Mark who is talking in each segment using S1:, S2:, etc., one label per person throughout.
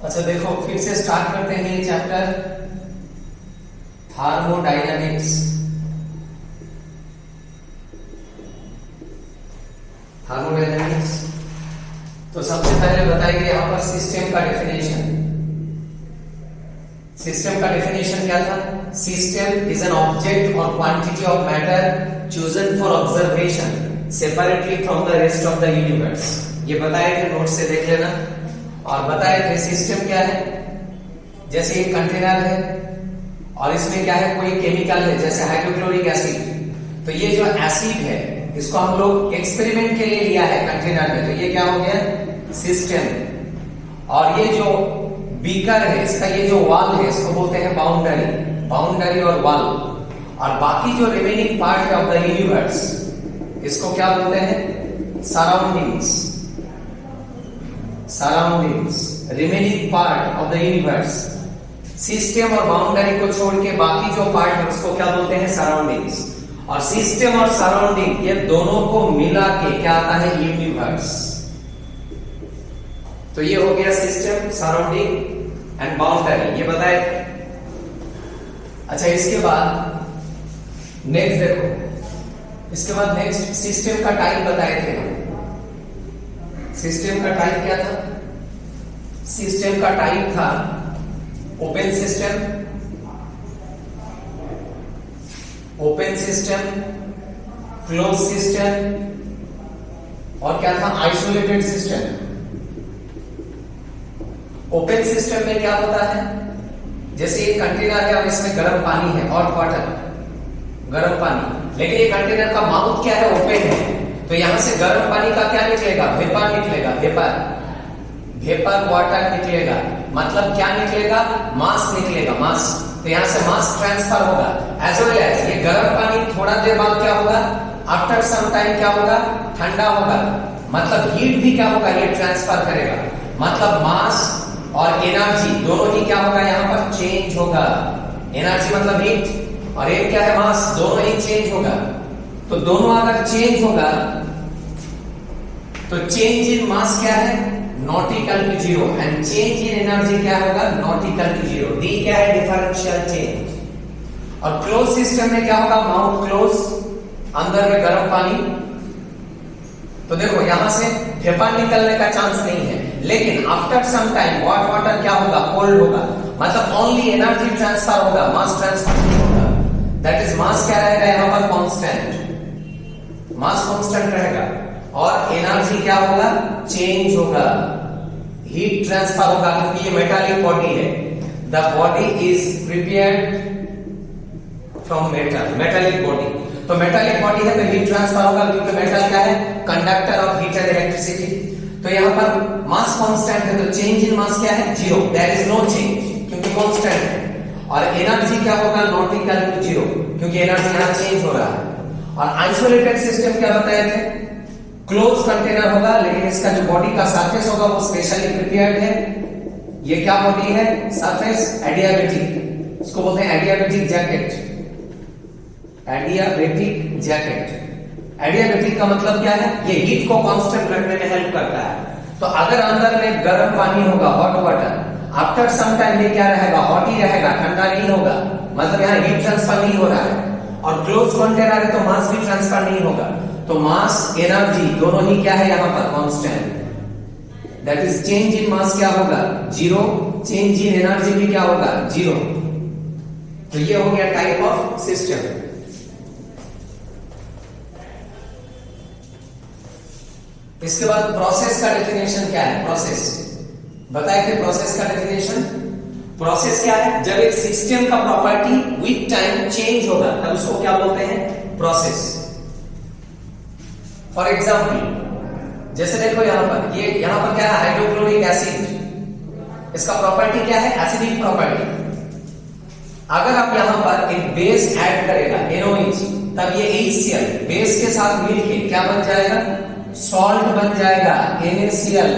S1: अच्छा देखो, फिर से स्टार्ट करते हैं ये चैप्टर थार्मोडायनामिक्स। थार्मोडायनामिक्स तो सबसे पहले बताएंगे यहां पर सिस्टम का डेफिनेशन। सिस्टम का डेफिनेशन क्या था? सिस्टम इज एन ऑब्जेक्ट और quantity of matter chosen for observation separately from the rest of the universe. ये बताए थे, नोट से देख लेना। और बताए थे सिस्टम क्या है, जैसे एक कंटेनर है और इसमें क्या है, कोई केमिकल है जैसे हाइड्रोक्लोरिक एसिड। तो ये जो एसिड है इसको हम लोग एक्सपेरिमेंट के लिए लिया है कंटेनर में, तो ये क्या हो गया? सिस्टम। और ये जो बीकर है, इसका ये जो वॉल है इसको बोलते हैं बाउंड्री। बाउंड्री और वॉल। और बाकी जो रिमेनिंग पार्ट है ऑफ द यूनिवर्स इसको क्या बोलते हैं? Surroundings. Surroundings, remaining part of the universe. System और बाउंड्री को छोड़ के बाकी जो पार्ट है उसको क्या बोलते हैं? सराउंडिंग्स। और सिस्टम और सराउंडिंग ये दोनों को मिला के क्या आता है? यूनिवर्स। तो ये हो गया सिस्टम, सराउंडिंग एंड बाउंड्री, ये बताए थे। अच्छा, इसके बाद नेक्स्ट देखो, इसके बाद नेक्स्ट सिस्टम का टाइप बताए थे हम। सिस्टम का टाइप क्या था? सिस्टम का टाइप था open system, open system, close system और क्या था? Isolated system. ओपन सिस्टम में क्या होता है, जैसे एक कंटेनर है और इसमें गर्म पानी है, हॉट वाटर, गर्म पानी, लेकिन ये कंटेनर का माउथ क्या है? ओपन है। तो यहां से गर्म पानी का क्या निकलेगा? वेपर निकलेगा, वेपर, वेपर वाटर निकलेगा। मतलब क्या निकलेगा? मास निकलेगा, मास। तो यहां से मास ट्रांसफर होगा। एज वेल एज ये गर्म पानी थोड़ा देर बाद क्या होगा? आफ्टर सम टाइम क्या होगा? ठंडा होगा। मतलब हीट भी क्या होगा? ये ट्रांसफर करेगा। मतलब मास और एनर्जी दोनों ही क्या होगा? यहां पर चेंज होगा। एनर्जी मतलब हीट और एक क्या है? मास। दोनों ही चेंज होगा। तो दोनों अगर चेंज होगा तो चेंज इन मास क्या है? Not equal to zero. And change in energy क्या होगा? Not equal to zero. D क्या है? Differential change. और क्लोज सिस्टम में क्या होगा? माउथ क्लोज, अंदर में गर्म पानी। तो देखो यहां से वेपर निकलने का चांस नहीं है, लेकिन after some time hot water क्या होगा? कोल्ड होगा। मतलब ओनली एनर्जी ट्रांसफर होगा, मास ट्रांसफर नहीं होगा। दैट इज मास क्या रहेगा यहां पर? कांस्टेंट। मास कांस्टेंट रहेगा और एनर्जी क्या होगा? चेंज होगा, हीट ट्रांसफर होगा, क्योंकि ये मेटालिक बॉडी है। The body is prepared from metal, metallic body. तो मेटालिक बॉडी है तो हीट ट्रांसफर होगा, क्योंकि मेटल क्या है? Conductor of heat and electricity. तो यहां पर मास कांस्टेंट है तो चेंज इन मास क्या है? Zero. There is no change, क्योंकि कांस्टेंट है। और एनर्जी क्या होगा? नॉट इक्वल टू जीरो, क्योंकि एनर्जी यहां चेंज हो रहा है। और आइसोलेटेड सिस्टम क्या बताए थे? क्लोज कंटेनर होगा, लेकिन इसका जो बॉडी का सरफेस होगा वो स्पेशली प्रिपेयर्ड है। ये क्या बॉडी है? सरफेस एडियाबेटिक, इसको बोलते हैं adiabatic jacket. Adiabatic jacket. Adiabatic का मतलब क्या है? ये हीट को कांस्टेंट रखने में हेल्प करता है। तो अगर अंदर में गर्म पानी होगा, hot water, after some time ये क्या रहेगा? हॉट ही रहेगा, ठंडा नहीं होगा। मतलब यहाँ हीट ट्रांसफर नहीं हो रहा है। और क्लोज कंटेनर है तो मास भी ट्रांसफर नहीं होगा। तो मास एनर्जी दोनों ही क्या है यहां पर? Constant. That is change in mass क्या होगा? जीरो। चेंज इन एनर्जी भी क्या होगा? जीरो। तो ये हो गया टाइप ऑफ सिस्टम। इसके बाद प्रोसेस का डेफिनेशन क्या है? प्रोसेस बताए थे। प्रोसेस का डेफिनेशन, प्रोसेस क्या है? जब एक सिस्टम का प्रॉपर्टी विद टाइम चेंज होगा तब उसको क्या बोलते हैं? प्रोसेस। फॉर एग्जाम्पल जैसे देखो यहां पर, ये यहां पर क्या है? Hydrochloric acid. इसका प्रॉपर्टी क्या है? Acidic property. अगर आप यहां पर एक बेस ऐड करेगा NOH, तब ये HCl बेस के साथ मिलके क्या बन जाएगा? सॉल्ट बन जाएगा, NaCl,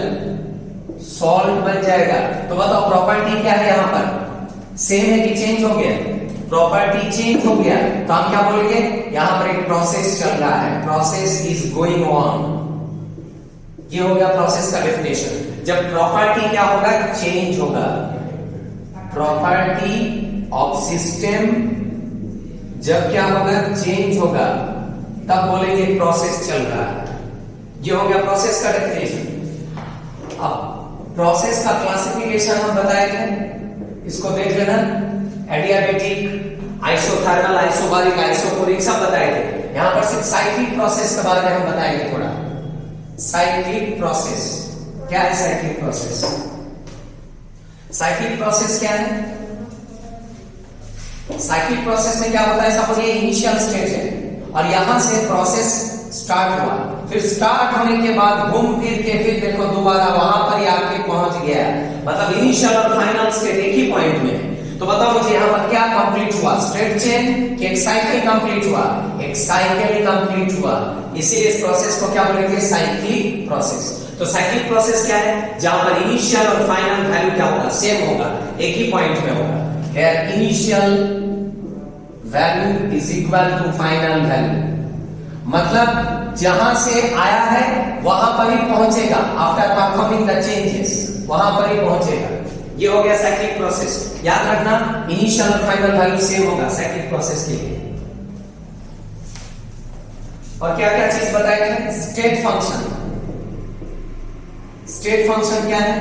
S1: सॉल्ट बन जाएगा। तो बताओ प्रॉपर्टी क्या है यहां पर? सेम है कि चेंज हो गया? प्रॉपर्टी चेंज हो गया तो हम क्या बोलेंगे? यहां पर एक प्रोसेस चल रहा है, प्रोसेस इज गोइंग ऑन। ये हो गया प्रोसेस का डेफिनेशन। जब प्रॉपर्टी क्या होगा, चेंज होगा, प्रॉपर्टी ऑफ सिस्टम जब क्या होगा, चेंज होगा, तब बोलेंगे प्रोसेस चल रहा है। ये हो गया प्रोसेस का डेफिनेशन। अब प्रोसेस का क्लासिफिकेशन हम बताए थे, इसको देख लेना, एडियाबेटिक, आइसोथर्मल, आइसोबारिक, आइसोकोरिक सब बताए थे। यहां पर सिर्फ साइक्लिक प्रोसेस के बारे में हम बताएंगे थोड़ा। साइक्लिक प्रोसेस क्या है? साइक्लिक प्रोसेस, साइक्लिक प्रोसेस क्या है? साइक्लिक प्रोसेस में क्या होता है, सपोज ये इनिशियल स्टेज है और यहां से प्रोसेस स्टार्ट हुआ, फिर स्टार्ट होने के बाद घूम फिर के फिर देखो दोबारा वहां पर ही आके पहुंच गया, मतलब इनिशियल और फाइनल स्टेज एक ही पॉइंट में। तो बताओ मुझे यहां पर क्या कंप्लीट हुआ, स्ट्रेट चेन कि एक साइकिल कंप्लीट हुआ? एक साइकिल कंप्लीट हुआ, इसीलिए इस प्रोसेस को क्या बोलेंगे, साइक्लिक प्रोसेस। तो साइक्लिक प्रोसेस क्या है, जहां पर इनिशियल और फाइनल वैल्यू क्या होगा, सेम होगा, एक ही पॉइंट में होगा। Here initial value is equal to final value, मतलब जहां से आया है वहां पर ही पहुंचेगा, आफ्टर परफॉर्मिंग द चेंजेस वहां पर ही पहुंचेगा। ये हो गया साइक्लिक प्रोसेस। याद रखना इनिशियल और फाइनल वैल्यू सेम होगा साइक्लिक प्रोसेस के लिए। और क्या क्या चीज बताए थे, स्टेट फंक्शन। स्टेट फंक्शन क्या है?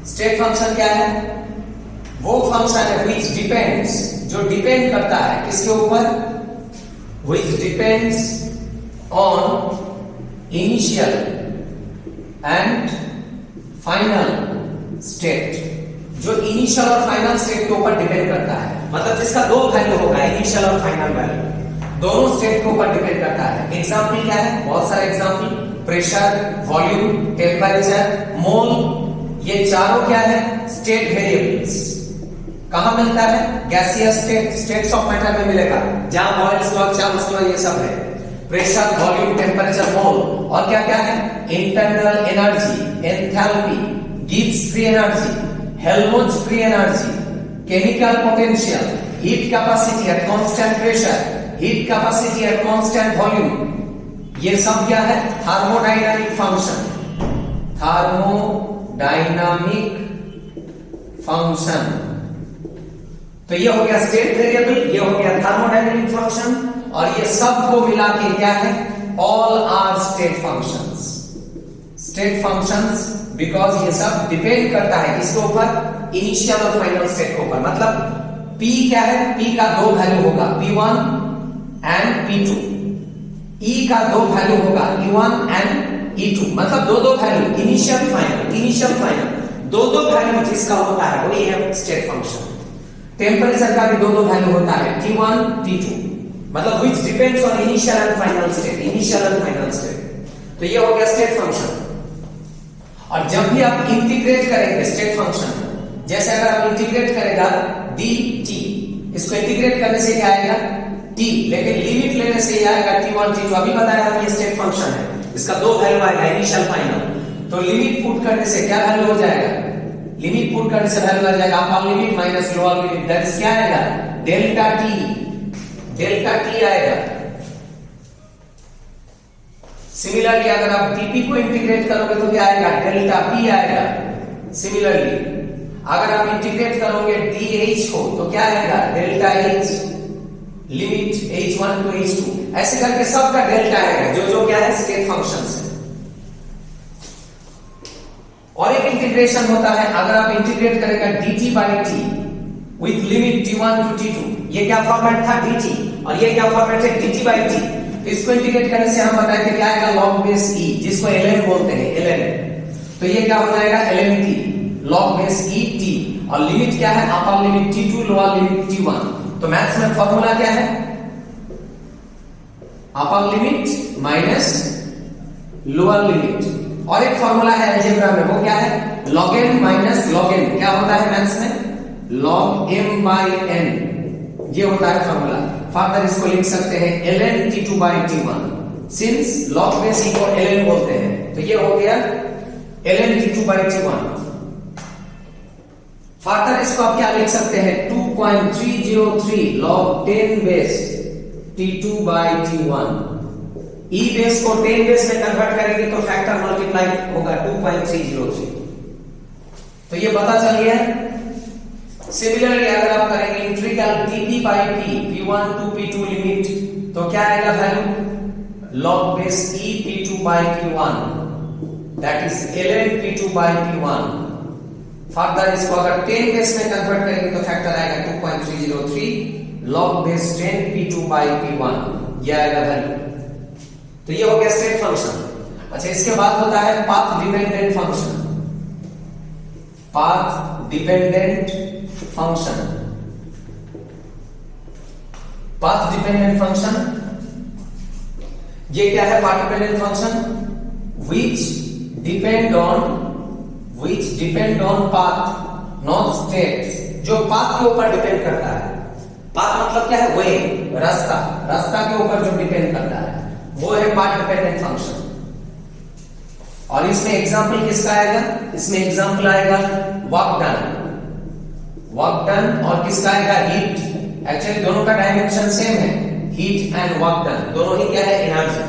S1: स्टेट फंक्शन क्या है? वो फंक्शन है which depends, जो डिपेंड करता है किसके ऊपर, which depends on initial and final state, जो इनिशियल और फाइनल स्टेट के ऊपर डिपेंड करता है, मतलब जिसका दो वैल्यू होगा, इनिशियल और फाइनल वैल्यू दोनों स्टेट के ऊपर डिपेंड करता है। एग्जाम्पल क्या है, बहुत सारे एग्जाम्पल, प्रेशर, वॉल्यूम, टेम्परेचर, मोल, ये चारों क्या है, स्टेट वेरिएबल्स। कहां मिलता है, gaseous state, states of matter में मिलेगा, जहां बॉयल्स लॉ, चार्ल्स लॉ ये सब है। प्रेशर, वॉल्यूम, टेम्परेचर, मोल, और क्या क्या है, internal energy, enthalpy, Gibbs free energy, Helmholtz free energy, chemical potential, heat capacity eight constant pressure, heat capacity eight constant volume, ये सब क्या है, थर्मोडायनामिक फंक्शन, थर्मोडायनामिक फंक्शन। तो ये हो गया स्टेट वेरिएबल, ये हो गया थर्मोडायनामिक फंक्शन, और ये सब को मिला के क्या है, all are state functions. State functions because ये सब डिपेंड करता है किसके ऊपर, इनिशियल और फाइनल स्टेट के ऊपर। मतलब P क्या है, P का दो वैल्यू होगा, P1 एंड P2, E का दो वैल्यू होगा, E1 एंड E2, मतलब दो दो value, initial final, initial final, दो दो वैल्यू जिसका होता है वही है स्टेट फंक्शन। टेम्परेचर का भी दो दो वैल्यू होता है, T1 T2, मतलब which depends on initial and final state, initial and final state। तो ये हो गया स्टेट फंक्शन। और जब भी आप इंटीग्रेट करेंगे स्टेट फंक्शन, जैसे अगर आप इंटीग्रेट करेगा dt, इसको इंटीग्रेट करने से क्या आएगा, t, लेकिन लिमिट लेने से ये आएगा T1 T2। अभी बताया हम ये स्टेट फंक्शन है, इसका दो वैल्यू आएगा, इनिशियल फाइनल। तो लिमिट पुट करने से क्या वैल्यू हो जाएगा, लिमिट पुट करने से वैल्यू आ जाएगा upper limit minus lower limit, that is क्या आएगा, डेल्टा t, डेल्टा t आएगा। सिमिलरली अगर आप dp को इंटीग्रेट करोगे तो क्या आएगा, डेल्टा p आएगा। सिमिलरली अगर आप इंटीग्रेट करोगे dh को तो क्या आएगा, delta h, limit h1 to h2, ऐसे करके सबका डेल्टा आएगा, जो जो क्या है स्टेट फंक्शंस है। और एक इंटीग्रेशन होता है, अगर आप इंटीग्रेट करेगा dt by t with limit t1 to t2, ये क्या फॉर्मेट था dt, और ये क्या फॉर्मेट है dt बाई t। तो इसको इंटीग्रेट करने से हम बताए थे क्या आएगा, log बेस e, जिसको ln बोलते हैं, ln। तो ये क्या हो जाएगा, ln t, log base e t, और लिमिट क्या है, upper limit t2, lower limit t1। तो मैथ्स में फॉर्मूला क्या है, upper limit minus lower limit. और एक फॉर्मूला है अलजेब्रा में, वो क्या है, log n minus log n। क्या होता है मैथ्स में, log m बाई n, ये होता है फॉर्मूला। फर्दर इसको लिख सकते हैं ln t2 by t1, since log base e को ln बोलते हैं, तो ये हो गया ln t2 by t1। Further इसको आप क्या लिख सकते हैं, 2.303 log 10 base t2 by t1 E base को 10 बेस में कन्वर्ट करेंगे तो फैक्टर मल्टीप्लाई होगा 2.303। तो ये पता चल गया। सिमिलरली अगर आप करेंगे integral dp by p p1 to p2 limit, तो क्या आएगा value log base e p2 by p1 that is ln p2 by p1। Further इसको अगर 10 बेस में कन्वर्ट करेंगे तो फैक्टर आएगा 2.303 log base 10 p2 by p1, ये आएगा वैल्यू। तो ये हो गया स्टेट फंक्शन। अच्छा, इसके बाद होता है path dependent function. Path dependent function, path dependent function ये क्या है? Path dependent function which depend on path not states, जो पाथ के ऊपर डिपेंड करता है। पाथ मतलब क्या है? वे, रास्ता, रास्ता के ऊपर जो डिपेंड करता है वो है पाथ डिपेंडेंट फंक्शन। और इसमें एग्जांपल किसका आएगा? इसमें एग्जांपल आएगा वर्क डन, वर्क डन, और किसका आएगा? हीट। एक्चुअली दोनों का डायमेंशन सेम है, हीट एंड वर्क डन, दोनों ही क्या है? एनर्जी।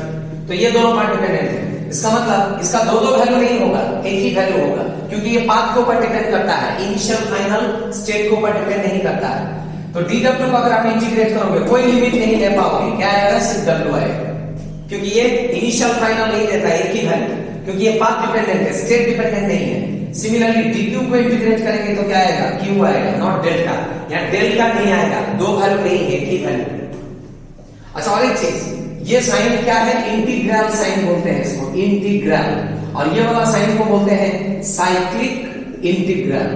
S1: तो ये दोनों पाथ डिपेंडेंट है। इसका मतलब इसका दो वैल्यू नहीं होगा, एक ही वैल्यू होगा, क्योंकि ये पाथ के ऊपर डिपेंड करता है, इनिशियल फाइनल स्टेट के ऊपर डिपेंड नहीं करता है। तो dw को अगर आप इंटीग्रेट करोगे कोई लिमिट नहीं ले पाओगे, क्या आएगा? सिर्फ w आएगा, क्योंकि ये इनिशियल फाइनल नहीं देता है, एक ही वैल्यू, क्योंकि ये पाथ डिपेंडेंट है, स्टेट डिपेंडेंट नहीं है। सिमिलरली dq को इंटीग्रेट करेंगे तो क्या आएगा? q आएगा, नॉट डेल्टा। यहां डेल्टा नहीं आएगा, दो वैल्यू नहीं है, एक ही वैल्यू। अच्छा, और एक चीज, ये साइन क्या है? इंटीग्रल साइन बोलते हैं इसको, इंटीग्रल। और ये वाला साइन को बोलते हैं साइक्लिक इंटीग्रल।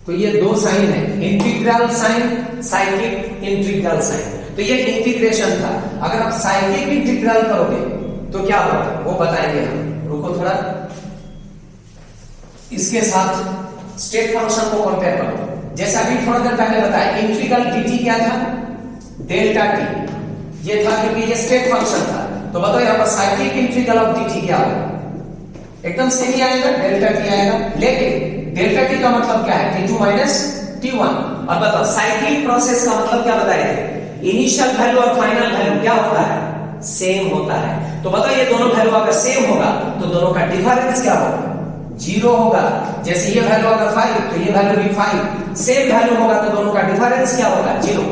S1: तो ये दो साइन है, integral sign, cyclic integral sign. तो ये इंटीग्रेशन था। अगर आप साइक्लिक इंटीग्रल करोगे तो क्या होगा वो बताएंगे हम, रुको थोड़ा। इसके साथ स्टेट फंक्शन को कंपेयर करो। जैसा अभी थोड़ा देर पहले बताया, इंटीग्रल dt क्या था? डेल्टा t ये था, क्योंकि ये स्टेट फंक्शन था। तो बताओ यहां पर साइक्लिक इंटीग्रल ऑफ dt क्या होगा? एकदम सेम ही आएगा, डेल्टा t आएगा। लेकिन डेल्टा t का मतलब क्या है? t2 minus t1। और बताओ साइक्लिक प्रोसेस का मतलब क्या बताए थे? इनिशियल वैल्यू और फाइनल वैल्यू क्या होता है? सेम होता है। तो बताओ ये दोनों वैल्यू अगर सेम होगा तो दोनों का डिफरेंस क्या होगा? 0 होगा। जैसे ये वैल्यू अगर 5 तो ये वैल्यू भी 5, सेम वैल्यू होगा तो दोनों का डिफरेंस क्या होगा? 0।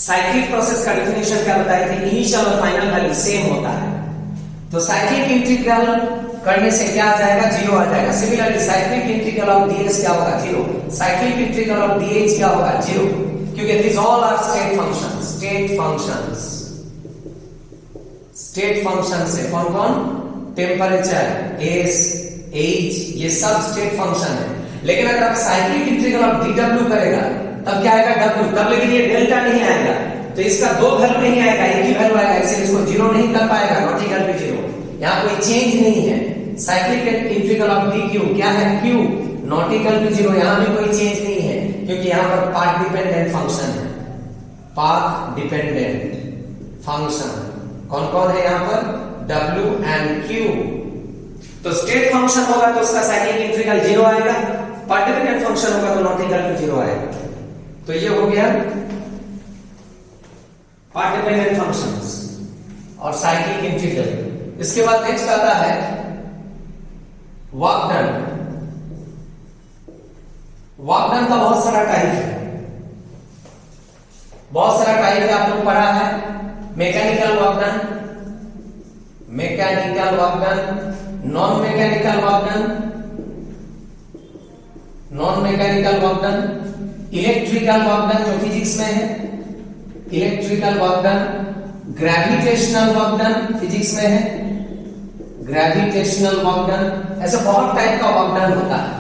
S1: साइक्लिक प्रोसेस का डेफिनेशन क्या बताए थे? इनिशियल और फाइनल वैल्यू सेम होता है। तो साइक्लिक इंटीग्रल करने से क्या आ जाएगा? 0 आ जाएगा। Similarly cyclic integral of ds क्या होगा? 0। साइक्लिक इंटीग्रल ऑफ dh क्या होगा? 0, क्योंकि this all are state functions. State functions, state functions है कौन कौन? टेम्परेचर, एज, एज, ये सब स्टेट फंक्शन है। लेकिन अगर आप साइक्लिक इंटीग्रल ऑफ dw करेगा तब क्या आएगा? w। तब लेकिन ये डेल्टा नहीं आएगा, तो इसका दो वैल्यू नहीं आएगा, एक ही वैल्यू आएगा, इसलिए इसको 0 नहीं कर पाएगा, नॉट इक्वल टू 0। यहां कोई चेंज नहीं है। साइक्लिक इंटीग्रल ऑफ dq क्या है? q, not equal to 0। यहां भी कोई चेंज नहीं है, क्योंकि यहां पर पाथ डिपेंडेंट फंक्शन है। पाथ डिपेंडेंट फंक्शन कौन कौन है यहां पर? w and q। तो स्टेट फंक्शन होगा तो उसका साइक्लिक इंटीग्रल 0 आएगा, पाथ डिपेंडेंट फंक्शन होगा तो नॉट इक्वल टू 0 आएगा। तो ये हो गया पाथ डिपेंडेंट फंक्शंस और साइक्लिक इंटीग्रल। इसके बाद नेक्स्ट आता है वर्क डन। वर्क डन का बहुत सारा टाइप है, बहुत सारा टाइप है, आप लोग पढ़ा है। Mechanical work done, mechanical work done, non mechanical work done, non mechanical work done, electrical work done जो फिजिक्स में है, electrical work done, gravitational work done physics में है, ग्रेविटेशनल वर्क डन। ऐसे बहुत टाइप का वर्क डन होता है,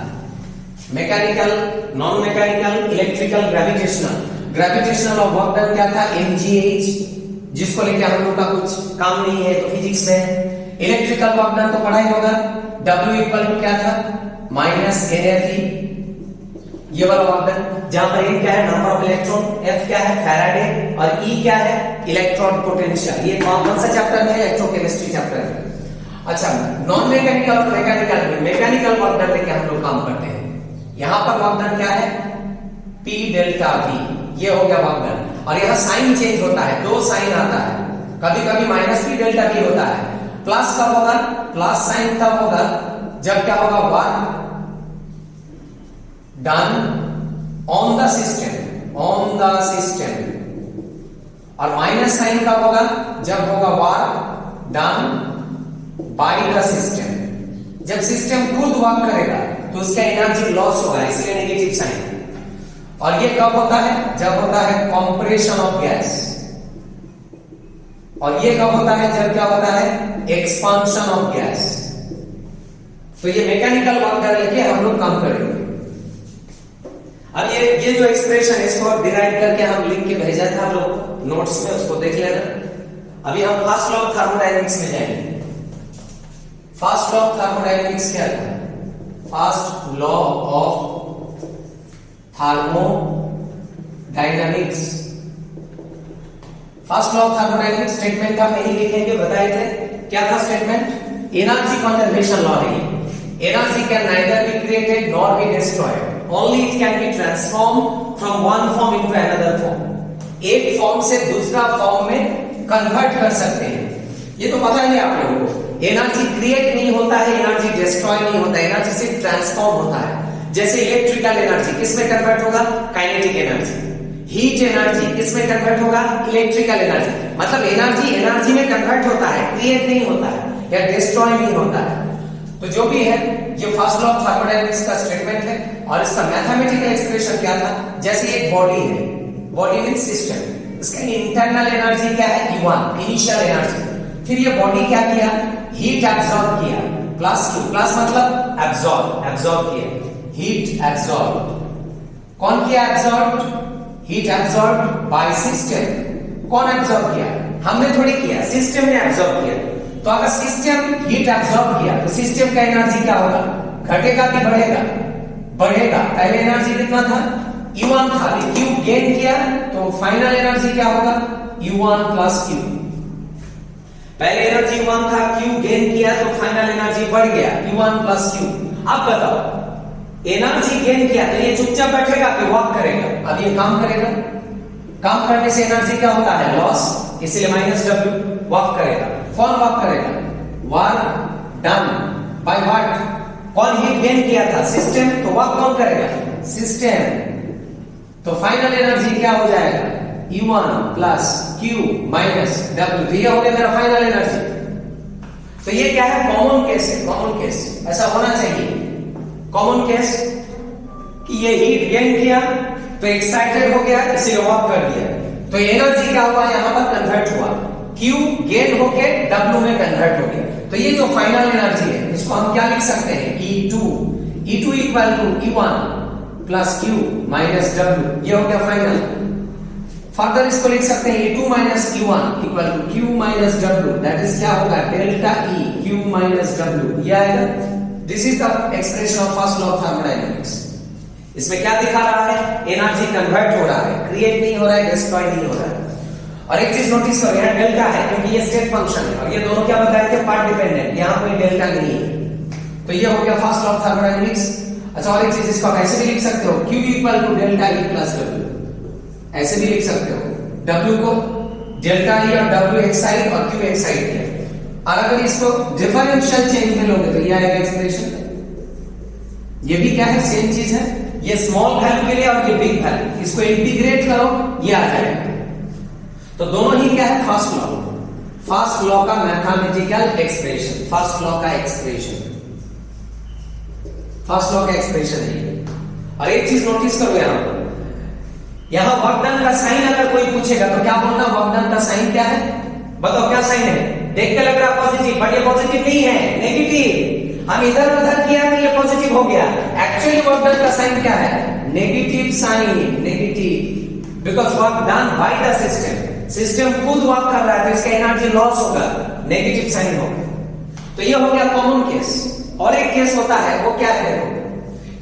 S1: mechanical, non mechanical, electrical, gravitational. Gravitational और वर्क डन क्या था? mgh, जिसको लेके हम लोग का कुछ काम नहीं है तो फिजिक्स में। इलेक्ट्रिकल वर्क डन तो पढ़ा ही होगा, W इक्वल टू क्या था? माइनस NFE, ये वाला वर्क डन, जहां पर n क्या है? नंबर ऑफ इलेक्ट्रॉन, F क्या है? फैराडे, और E क्या है? Electron potential. ये कौन सा चैप्टर में है? इलेक्ट्रोकेमिस्ट्री चैप्टर में। अच्छा, नॉन मैकेनिकल और मैकेनिकल में मैकेनिकल वर्क डन लेके हम लोग काम करते हैं। यहां पर वर्क डन क्या है? P डेल्टा V, ये हो गया वर्क डन। और यहां साइन चेंज होता है, दो साइन आता है, कभी कभी माइनस भी डेल्टा भी होता है। प्लस कब होगा? प्लस साइन तब होगा जब क्या होगा? Work done on the system, on the system. और माइनस साइन कब होगा? जब होगा work done by the system. जब सिस्टम खुद वर्क करेगा तो उसका एनर्जी लॉस होगा, इसलिए नेगेटिव साइन। और ये कब होता है? जब होता है कंप्रेशन ऑफ गैस। और ये कब होता है? जब क्या होता है? Expansion of gas. तो ये मैकेनिकल वर्क कर लेके हम लोग काम करेंगे। अब ये जो एक्सप्रेशन है इसको डिराइव करके हम लिख के भेजा था आप लोग नोट्स में, उसको देख लेना। अभी हम फर्स्ट लॉ ऑफ थर्मोडायनेमिक्स में जाएंगे। फर्स्ट लॉ ऑफ थर्मोडायनेमिक्स क्या था? First law of thermodynamics, first law of thermodynamics statement हम यही लिखेंगे, बताए थे। क्या था स्टेटमेंट? एनर्जी कंजर्वेशन लॉ है। Energy can neither be created nor be destroyed, only it can be transformed from one form into another form. एक form से दूसरा फॉर्म में कन्वर्ट कर सकते हैं। ये तो पता ही है आप लोगों को। एनर्जी क्रिएट नहीं होता है, एनर्जी डिस्ट्रॉय नहीं होता है, एनर्जी सिर्फ ट्रांसफॉर्म होता है। जैसे इलेक्ट्रिकल एनर्जी किस में कन्वर्ट होगा? Kinetic energy. हीट एनर्जी किस में कन्वर्ट होगा? Electrical energy. मतलब एनर्जी में कन्वर्ट होता है, क्रिएट नहीं होता है या डिस्ट्रॉय नहीं होता है। तो जो भी है ये फर्स्ट लॉ ऑफ थर्मोडायनेमिक्स का स्टेटमेंट है। और इसका मैथमेटिकल एक्सप्रेशन क्या था? जैसे एक बॉडी है, बॉडी मींस सिस्टम, इसका इंटरनल एनर्जी क्या है? E1 initial energy. फिर ये बॉडी क्या किया? हीट एब्सॉर्ब किया, प्लस Q, प्लस मतलब एब्सॉर्ब किया, हीट एब्सॉर्ब। कौन किया absorb? Heat absorb by system. कौन एब्सॉर्ब किया? हमने थोड़ी किया, सिस्टम ने एब्सॉर्ब किया। तो अगर सिस्टम हीट एब्सॉर्ब किया तो सिस्टम का एनर्जी क्या होगा? घटेगा कि बढ़ेगा? बढ़ेगा। पहले एनर्जी कितना था? E1 था, Q गेन किया तो फाइनल एनर्जी क्या होगा? U1 plus Q। पहले एनर्जी 1 था, Q गेन किया तो फाइनल एनर्जी बढ़ गया U1 प्लस Q। अब बताओ, एनर्जी गेन किया तो ये चुपचाप बैठेगा कि वर्क करेगा? अब ये काम करेगा। काम करने से एनर्जी क्या होता है? लॉस, इसलिए माइनस W। वर्क करेगा। कौन वर्क करेगा? Work done by what? कौन हीट गेन किया था? सिस्टम। तो वर्क कौन करेगा? सिस्टम। तो फाइनल एनर्जी क्या हो जाएगा? E1 plus Q minus W। तो ये हो गया मेरा फाइनल एनर्जी। तो ये क्या है? कॉमन केस है, कॉमन केस ऐसा होना चाहिए। कॉमन केस कि ये हीट गेन किया तो एक्साइटेड हो गया, इसीलिए वर्क कर दिया। तो एनर्जी क्या हुआ? यहां पर कन्वर्ट हुआ, Q गेन होके W में कन्वर्ट हो गया। तो ये जो फाइनल एनर्जी है इसको हम क्या लिख सकते हैं? E2 equal to E1 plus Q minus W। ये हो गया फाइनल। फर्दर इसको लिख सकते हैं E2 minus Q1 equal to Q minus W। That is क्या होगा? Delta E Q minus W। ये आएगा। This is the expression of first law of thermodynamics. इसमें क्या दिखा रहा है? एनर्जी कन्वर्ट हो रहा है, क्रिएट नहीं हो रहा है, डिस्ट्रॉय नहीं हो रहा है। और एक चीज नोटिस करो, यहाँ डेल्टा है क्योंकि ये स्टेट फंक्शन है और ये दोनों क्या बताए थे? Part dependent. यहाँ कोई डेल्टा नहीं है। तो ये हो गया फर्स्ट लॉ ऑफ थर्मोडायनेमिक्स। अच्छा, और एक चीज इसको आप ऐसे भी लिख सकते हो, Q equal to delta E plus W। ऐसे भी लिख सकते हो। W को डेल्टा E और W एक साइड और Q एक साइड किया। और अगर इसको डिफरेंशियल चेंज में लोगे तो ये आएगा एक्सप्रेशन। ये भी क्या है? सेम चीज है। ये स्मॉल वैल्यू के लिए और ये बिग वैल्यू, इसको इंटीग्रेट करो ये आ जाएगा। तो दोनों ही क्या है? फर्स्ट लॉ का मैथमेटिकल एक्सप्रेशन, फर्स्ट लॉ का एक्सप्रेशन है। और एक चीज नोटिस करो, यहां वर्क डन का साइन अगर कोई पूछेगा तो क्या बोलना? वर्क डन का साइन क्या है? बताओ क्या साइन है? देख के लग रहा पॉजिटिव, बट ये पॉजिटिव नहीं है, नेगेटिव। हम इधर उधर किया तो ये पॉजिटिव हो गया। एक्चुअली वर्क डन का साइन क्या है? Negative sign, negative, because work done by the system. System खुद वर्क कर रहा है तो इसका एनर्जी लॉस होगा, नेगेटिव साइन होगा। तो ये हो गया कॉमन केस। और एक केस होता है, वो क्या है?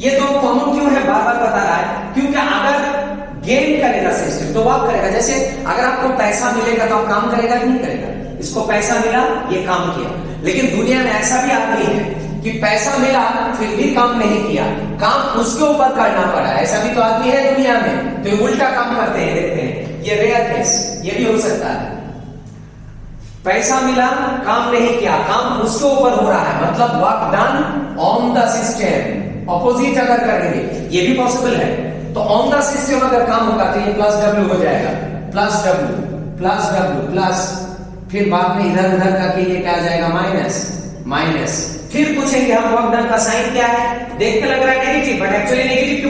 S1: ये तो कॉमन क्यों है? बार बार बता रहा है क्योंकि अगर गेन करेगा सिस्टम तो वर्क करेगा। जैसे अगर आपको पैसा मिलेगा तो आप काम करेगा कि नहीं करेगा? इसको पैसा मिला, ये काम किया। लेकिन दुनिया में ऐसा भी आदमी है कि पैसा मिला फिर भी काम नहीं किया, काम उसके ऊपर करना पड़ा। ऐसा भी तो आदमी है दुनिया में, तो उल्टा काम करते हैं, देखते हैं। ये रेयर केस, ये भी हो सकता है। पैसा मिला, काम नहीं किया, काम उसके ऊपर हो रहा है, मतलब work done on the system. Opposite अगर करेंगे ये भी पॉसिबल है, तो ऑन द सिस्टम अगर काम होगा तो ये प्लस डब्ल्यू हो जाएगा, प्लस डब्ल्यू प्लस, फिर बाद में इधर उधर करके ये क्या आ जाएगा, माइनस। फिर पूछेंगे हम वर्क डन का साइन क्या है, देख के लग रहा है negative, but actually negative to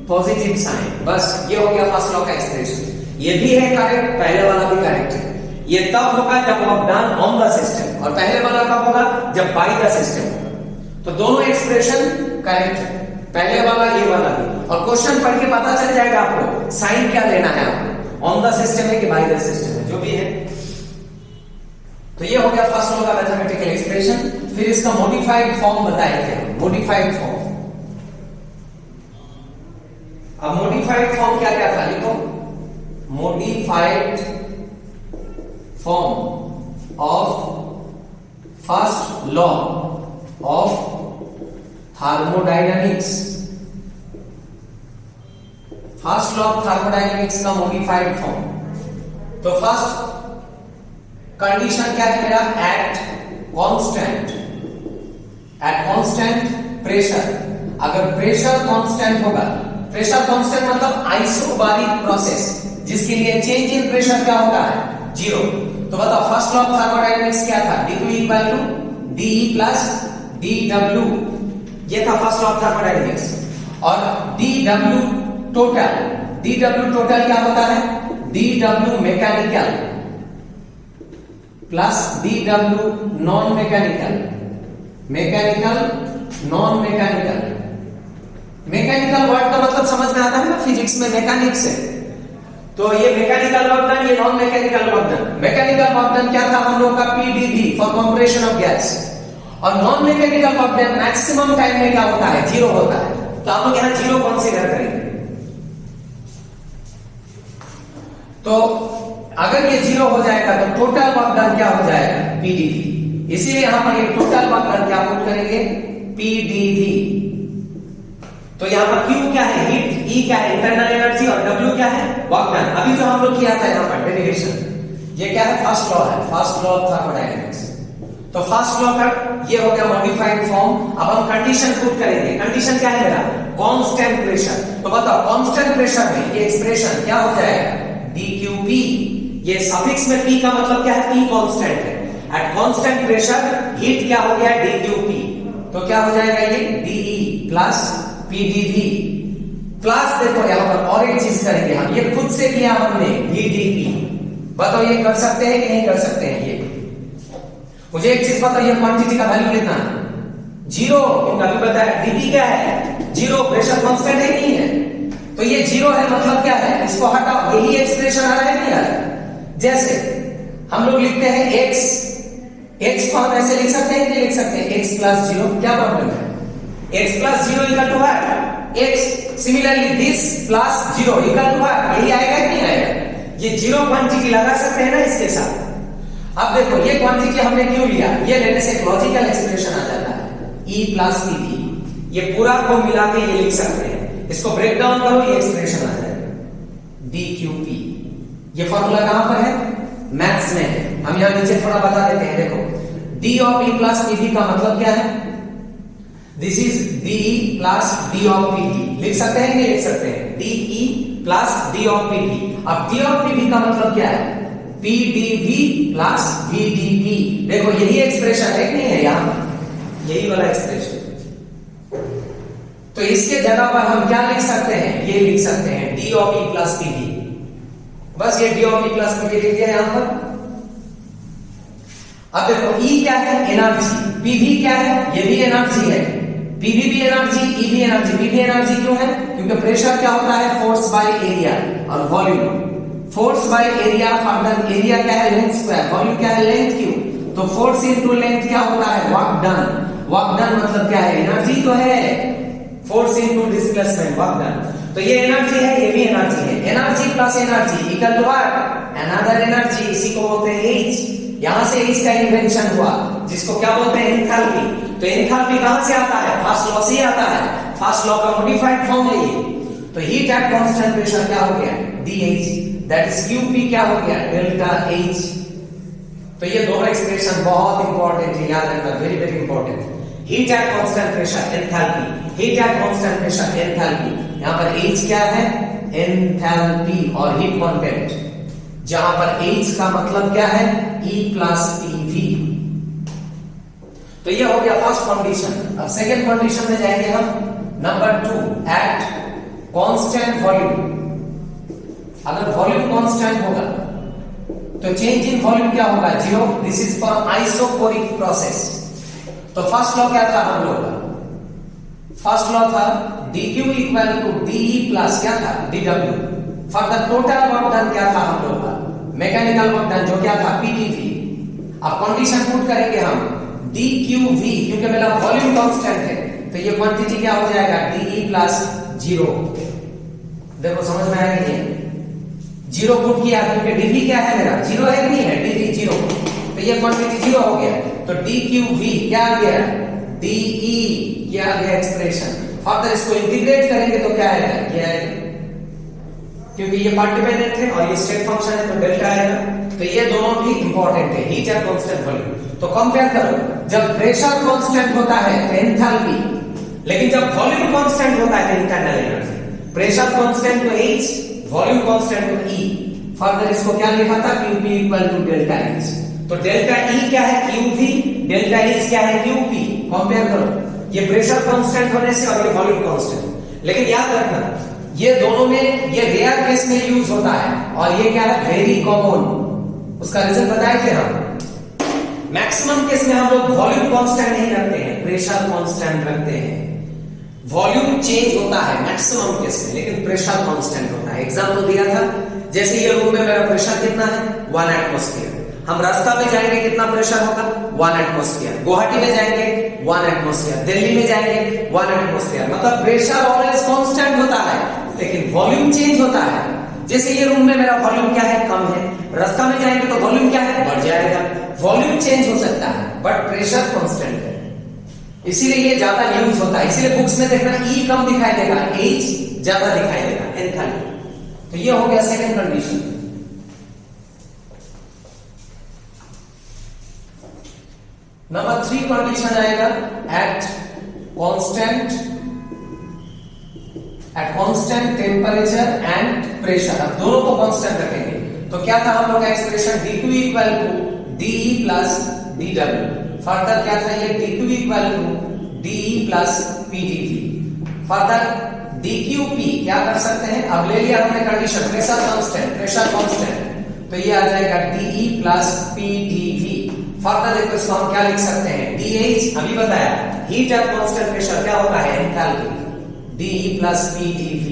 S1: positive sign. बस ये हो गया फर्स्ट लॉ का एक्सप्रेशन। ये भी है करेक्ट, पहले वाला भी करेक्ट है। ये तब होगा जब work done on the system, और पहले वाला कब होगा, जब बाय द सिस्टम होगा। तो दोनों एक्सप्रेशन करेक्ट है, पहले वाला ये वाला भी। और क्वेश्चन पढ़ के पता चल जाएगा आपको साइन क्या लेना है आपको, ऑन द सिस्टम है कि बाय द सिस्टम है, जो भी है। तो ये हो गया फर्स्ट लॉ का मैथमेटिकल एक्सप्रेशन। फिर इसका मॉडिफाइड फॉर्म बताए थे, मॉडिफाइड फॉर्म। अब मॉडिफाइड फॉर्म क्या क्या था, लिखो, modified form of first law of thermodynamics. First law of thermodynamics का मॉडिफाइड फॉर्म। तो फर्स्ट कंडीशन क्या है मेरा, एट कांस्टेंट प्रेशर। अगर प्रेशर कांस्टेंट होगा, प्रेशर कांस्टेंट मतलब आइसोबारिक प्रोसेस जिसके लिए चेंज इन प्रेशर क्या होता है, 0। तो बताओ फर्स्ट लॉ ऑफ थर्मोडायनामिक्स क्या था, dQ equal to dE plus dW। ये था फर्स्ट लॉ ऑफ थर्मोडायनामिक्स। और dW टोटल क्या होता है, dW mechanical plus dW non mechanical. Mechanical word का मतलब समझ में आता है ना, फिजिक्स में मैकेनिक्स है। तो ये मैकेनिकल वर्क डन, ये non mechanical work done. Mechanical work done क्या था हम लोग का, PdV for compression of gas. और non mechanical work done maximum time में क्या होता है, 0 होता है। तो आप लोग यहां 0 कंसीडर करेंगे। तो अगर ये 0 हो जाएगा तो टोटल वर्क डन क्या हो जाएगा, PdV। इसीलिए यहां पर ये टोटल वर्क डन क्या पुट करेंगे, PdV। तो यहां पर Q क्या है, हीट, E क्या है, इंटरनल एनर्जी, और W क्या है, वर्क डन। अभी जो हम लोग किया था यहां पर डेरिवेशन, ये क्या है, फर्स्ट लॉ है, फर्स्ट लॉ ऑफ थर्मोडायनामिक्स। तो फर्स्ट लॉ का ये हो गया मॉडिफाइड फॉर्म। अब हम कंडीशन पुट करेंगे। कंडीशन क्या है मेरा, कांस्टेंट प्रेशर। तो बताओ कांस्टेंट प्रेशर में ये एक्सप्रेशन क्या हो जाएगा, dQP। ये सफिक्स में P का मतलब क्या है, P कांस्टेंट है। एट कांस्टेंट प्रेशर हीट क्या हो गया, dQP। तो क्या हो जाएगा ये, dE प्लस PdV प्लस, देखो यहां पर और एक चीज करेंगे हम, ये खुद से किया हमने, VdP। बताओ ये कर सकते हैं कि नहीं कर सकते हैं, ये मुझे एक चीज बताओ, ये क्वांटिटी का वैल्यू कितना है, 0। अभी बताया dP क्या है, 0। प्रेशर कांस्टेंट है नहीं है, तो ये 0 है, मतलब क्या है, इसको हटाओ, यही एक्सप्रेशन आ रहा है नहीं आ रहा है। जैसे हम लोग लिखते हैं x को हम ऐसे लिख सकते हैं, नहीं लिख सकते हैं, x प्लस 0, क्या प्रॉब्लम है, x plus 0 equal to what, x। Similarly this plus 0 equal to what, यही आएगा कि नहीं आएगा। ये 0 क्वांटिटी लगा सकते हैं ना इसके साथ। अब देखो ये क्वांटिटी हमने क्यों लिया, ये लेने से एक लॉजिकल एक्सप्रेशन आ जाता है, E प्लस PV। ये पूरा को मिला के ये लिख सकते हैं, इसको ब्रेक डाउन करो, ये एक्सप्रेशन आ जाएगा, dQP। ये फॉर्मूला कहां पर है, मैथ्स में है। हम यहां नीचे थोड़ा बता देते हैं, देखो d of E plus PV का मतलब क्या है, this is dE plus d of PV। लिख सकते हैं कि नहीं लिख सकते हैं, dE plus d of PV। अब d ऑफ PV का मतलब क्या है, PdV प्लस VdP। देखो यही एक्सप्रेशन है कि नहीं है, यहां यही वाला एक्सप्रेशन। तो इसके जगह पर हम क्या लिख सकते हैं, ये लिख सकते हैं d of E plus PV। बस ये d of E plus PV लिख दिया यहां पर। अब देखो E क्या है, एनर्जी, PV क्या है, ये भी एनर्जी है, PV भी एनर्जी, E भी एनर्जी। PV एनर्जी क्यों है, क्योंकि प्रेशर क्या होता है, फोर्स बाय एरिया और volume. Force by area, further area क्या है, लेंथ स्क्वायर, वॉल्यूम क्या है, लेंथ क्यू। तो फोर्स इनटू लेंथ क्या होता है, वर्क डन। वर्क डन मतलब क्या है, एनर्जी तो है, force into displacement, work done. तो ये एनर्जी है, ये भी एनर्जी है। Energy plus energy equal to what, another energy. इसी को बोलते हैं H। यहां से H का इन्वेंशन हुआ, जिसको क्या बोलते हैं, एंथैल्पी। तो एंथैल्पी कहां से आता है, फर्स्ट लॉ से आता है। फर्स्ट लॉ का मॉडिफाइड फॉर्म है ये। तो हीट एट कांस्टेंट प्रेशर क्या हो गया, dH, दैट इज QP क्या हो गया, डेल्टा H। तो ये दोनों एक्सप्रेशन बहुत इंपॉर्टेंट है, याद रखना, very very important. Heat at constant pressure enthalpy, heat at constant pressure enthalpy. यहां पर H क्या है? एंथैल्पी और हीट कंटेंट, जहां पर H का मतलब क्या है? E plus PV। तो ये हो गया फर्स्ट कंडीशन। अब सेकंड कंडीशन में जाएंगे हम, नंबर 2, एट कांस्टेंट वॉल्यूम। अगर वॉल्यूम कांस्टेंट होगा तो चेंज इन वॉल्यूम क्या होगा? 0। This is for isochoric process. तो फर्स्ट लॉ क्या था हम लोग का? फर्स्ट लॉ था dq equal to dE plus क्या था? dW। For the total work done क्या था हम लोग का? मैकेनिकल वर्क डन, जो क्या था? PdV। अब कंडीशन पुट करेंगे हम dQV, क्योंकि मेरा वॉल्यूम कांस्टेंट है, तो ये क्वांटिटी क्या हो जाएगा? dE plus 0। देखो समझ में आया कि नहीं? 0 पुट किया क्योंकि dV क्या है मेरा? 0 है कि नहीं है? dV 0, तो ये क्वांटिटी 0 हो गया। तो dQV क्या आ गया? dE क्या आ गया एक्सप्रेशन। फर्दर इसको इंटीग्रेट करेंगे तो क्या आएगा? क्या आएगा? क्योंकि ये पार्ट डिपेंडेंट है और ये स्टेट फंक्शन है, तो डेल्टा आएगा। तो ये दोनों भी इंपॉर्टेंट है, हीट एट कांस्टेंट वॉल्यूम। तो कंपेयर करो, जब प्रेशर कांस्टेंट होता है तो एंथैल्पी, लेकिन जब वॉल्यूम कांस्टेंट होता है तो इंटरनल एनर्जी। प्रेशर कांस्टेंट तो H, वॉल्यूम कांस्टेंट तो E। फर्दर इसको क्या लिखा था? QP equal to delta H। तो डेल्टा E क्या है? QV, डेल्टा H क्या है? QP। कंपेयर करो, ये प्रेशर कांस्टेंट होने से और ये वॉल्यूम कांस्टेंट। लेकिन याद रखना, ये दोनों में ये रेयर केस में यूज होता है और ये क्या है? Very common. उसका रीजन बताए थे हम। मैक्सिमम केस में हम लोग वॉल्यूम कांस्टेंट नहीं रखते हैं, प्रेशर कांस्टेंट रखते हैं। वॉल्यूम चेंज होता है मैक्सिमम केस में, लेकिन प्रेशर कांस्टेंट होता है। एग्जांपल दिया था, जैसे ये रूम में मेरा प्रेशर कितना है? 1 एटमॉस्फेयर। हम रास्ता में जाएंगे कितना प्रेशर होगा? 1 एटमॉस्फेयर। गुवाहाटी में जाएंगे 1 एटमॉस्फेयर। दिल्ली में जाएंगे 1 एटमॉस्फेयर। मतलब प्रेशर ऑलवेज कांस्टेंट होता है, लेकिन वॉल्यूम चेंज होता है। जैसे ये रूम में मेरा वॉल्यूम क्या है? कम है। रास्ता में जाएंगे तो वॉल्यूम क्या है? बढ़ जाएगा। वॉल्यूम चेंज हो सकता है बट प्रेशर कांस्टेंट है, इसीलिए ये ज्यादा यूज होता है। इसीलिए बुक्स में देखना E कम दिखाई देगा, H ज्यादा दिखाई देगा, एंथैल्पी। तो ये हो गया सेकंड कंडीशन। नंबर 3 कंडीशन आएगा, at constant temperature and pressure. अब दोनों को कांस्टेंट रखेंगे तो क्या था हम लोग का expression? dQ equal to dE plus dW। Further क्या था? ये dQ equal to dE plus PdV। Further dQP क्या कर सकते हैं? अब ले लिया हमने कंडीशन प्रेशर कांस्टेंट, तो ये आ जाएगा dE प्लस PdV। फर्दर देखो इसको हम क्या लिख सकते हैं? dH, अभी बताया, हीट एट कांस्टेंट प्रेशर क्या होता है? एंथैल्पी। dE plus PdV।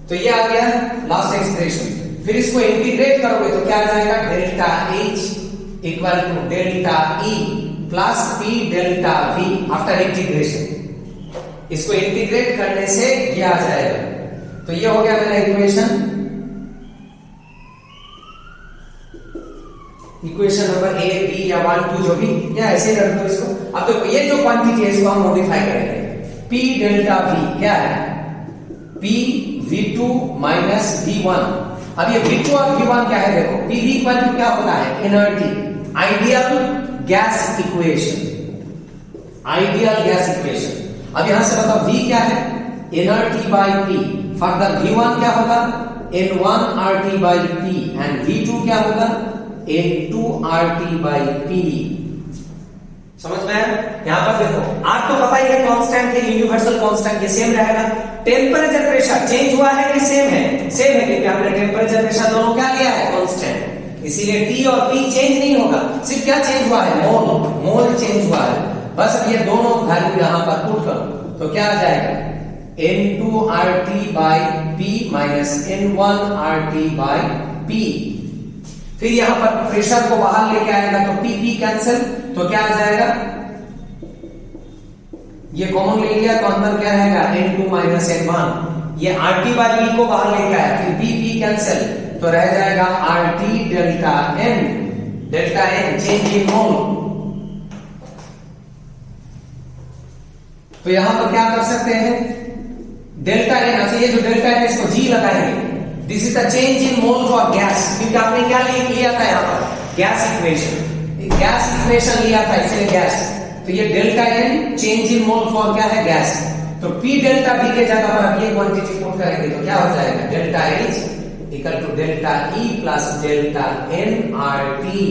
S1: तो ये आ गया लास्ट एक्सप्रेशन। फिर इसको इंटीग्रेट करोगे तो क्या आ जाएगा? Delta H equal to delta E plus P delta V after integration. इसको इंटीग्रेट करने से ये आ जाएगा। तो ये हो गया मेरा इक्वेशन नंबर A, B या 1, 2 जो भी, या ऐसे कर दो इसको। अब देखो ये जो क्वांटिटी है इसको हम मॉडिफाई करेंगे। P डेल्टा V क्या है? P V2 minus V1। अब ये V2 और V1 क्या है? देखो PV इक्वल टू क्या होता है? Energy, ideal gas equation, ideal gas equation. अब यहां से बताओ V क्या है? Energy by P। Further V1 क्या होगा? N1 RT by P and V2 क्या होगा? N2 RT by P। समझ में आया? यहां पर देखो R तो पता ही है कांस्टेंट है, यूनिवर्सल कांस्टेंट, ये सेम रहेगा। टेम्परेचर प्रेशर चेंज हुआ है कि सेम है? सेम है, क्योंकि हमने टेम्परेचर प्रेशर दोनों क्या लिया है? कांस्टेंट। इसीलिए T और P चेंज नहीं होगा, सिर्फ क्या चेंज हुआ है? मोल चेंज हुआ है। बस अब ये दोनों वैल्यू यहां पर पुट करो तो क्या आ जाएगा? N2 RT by P minus N1 RT by P। फिर यहां पर प्रेशर को बाहर लेके आएगा तो P कैंसिल, तो क्या आ जाएगा? ये कॉमन ले लिया तो अंदर क्या रहेगा? N2 minus N1। ये RT बाय P को बाहर लेके आया, फिर P कैंसिल, तो रह जाएगा RT delta N। Delta N change in mole. तो यहां पर क्या कर सकते हैं? डेल्टा N, अच्छा ये जो डेल्टा N इसको G लगाएंगे। This is the change in mole for gas, क्योंकि आपने क्या लिया था यहां पर? गैस इक्वेशन लिया था इसलिए गैस, तो ये delta N change in mole for क्या है गैस, तो पी डेल्टा वी के जगह पर अब ये क्वांटिटी पुट करेंगे तो क्या हो जाएगा delta H equal to delta E plus delta N R T.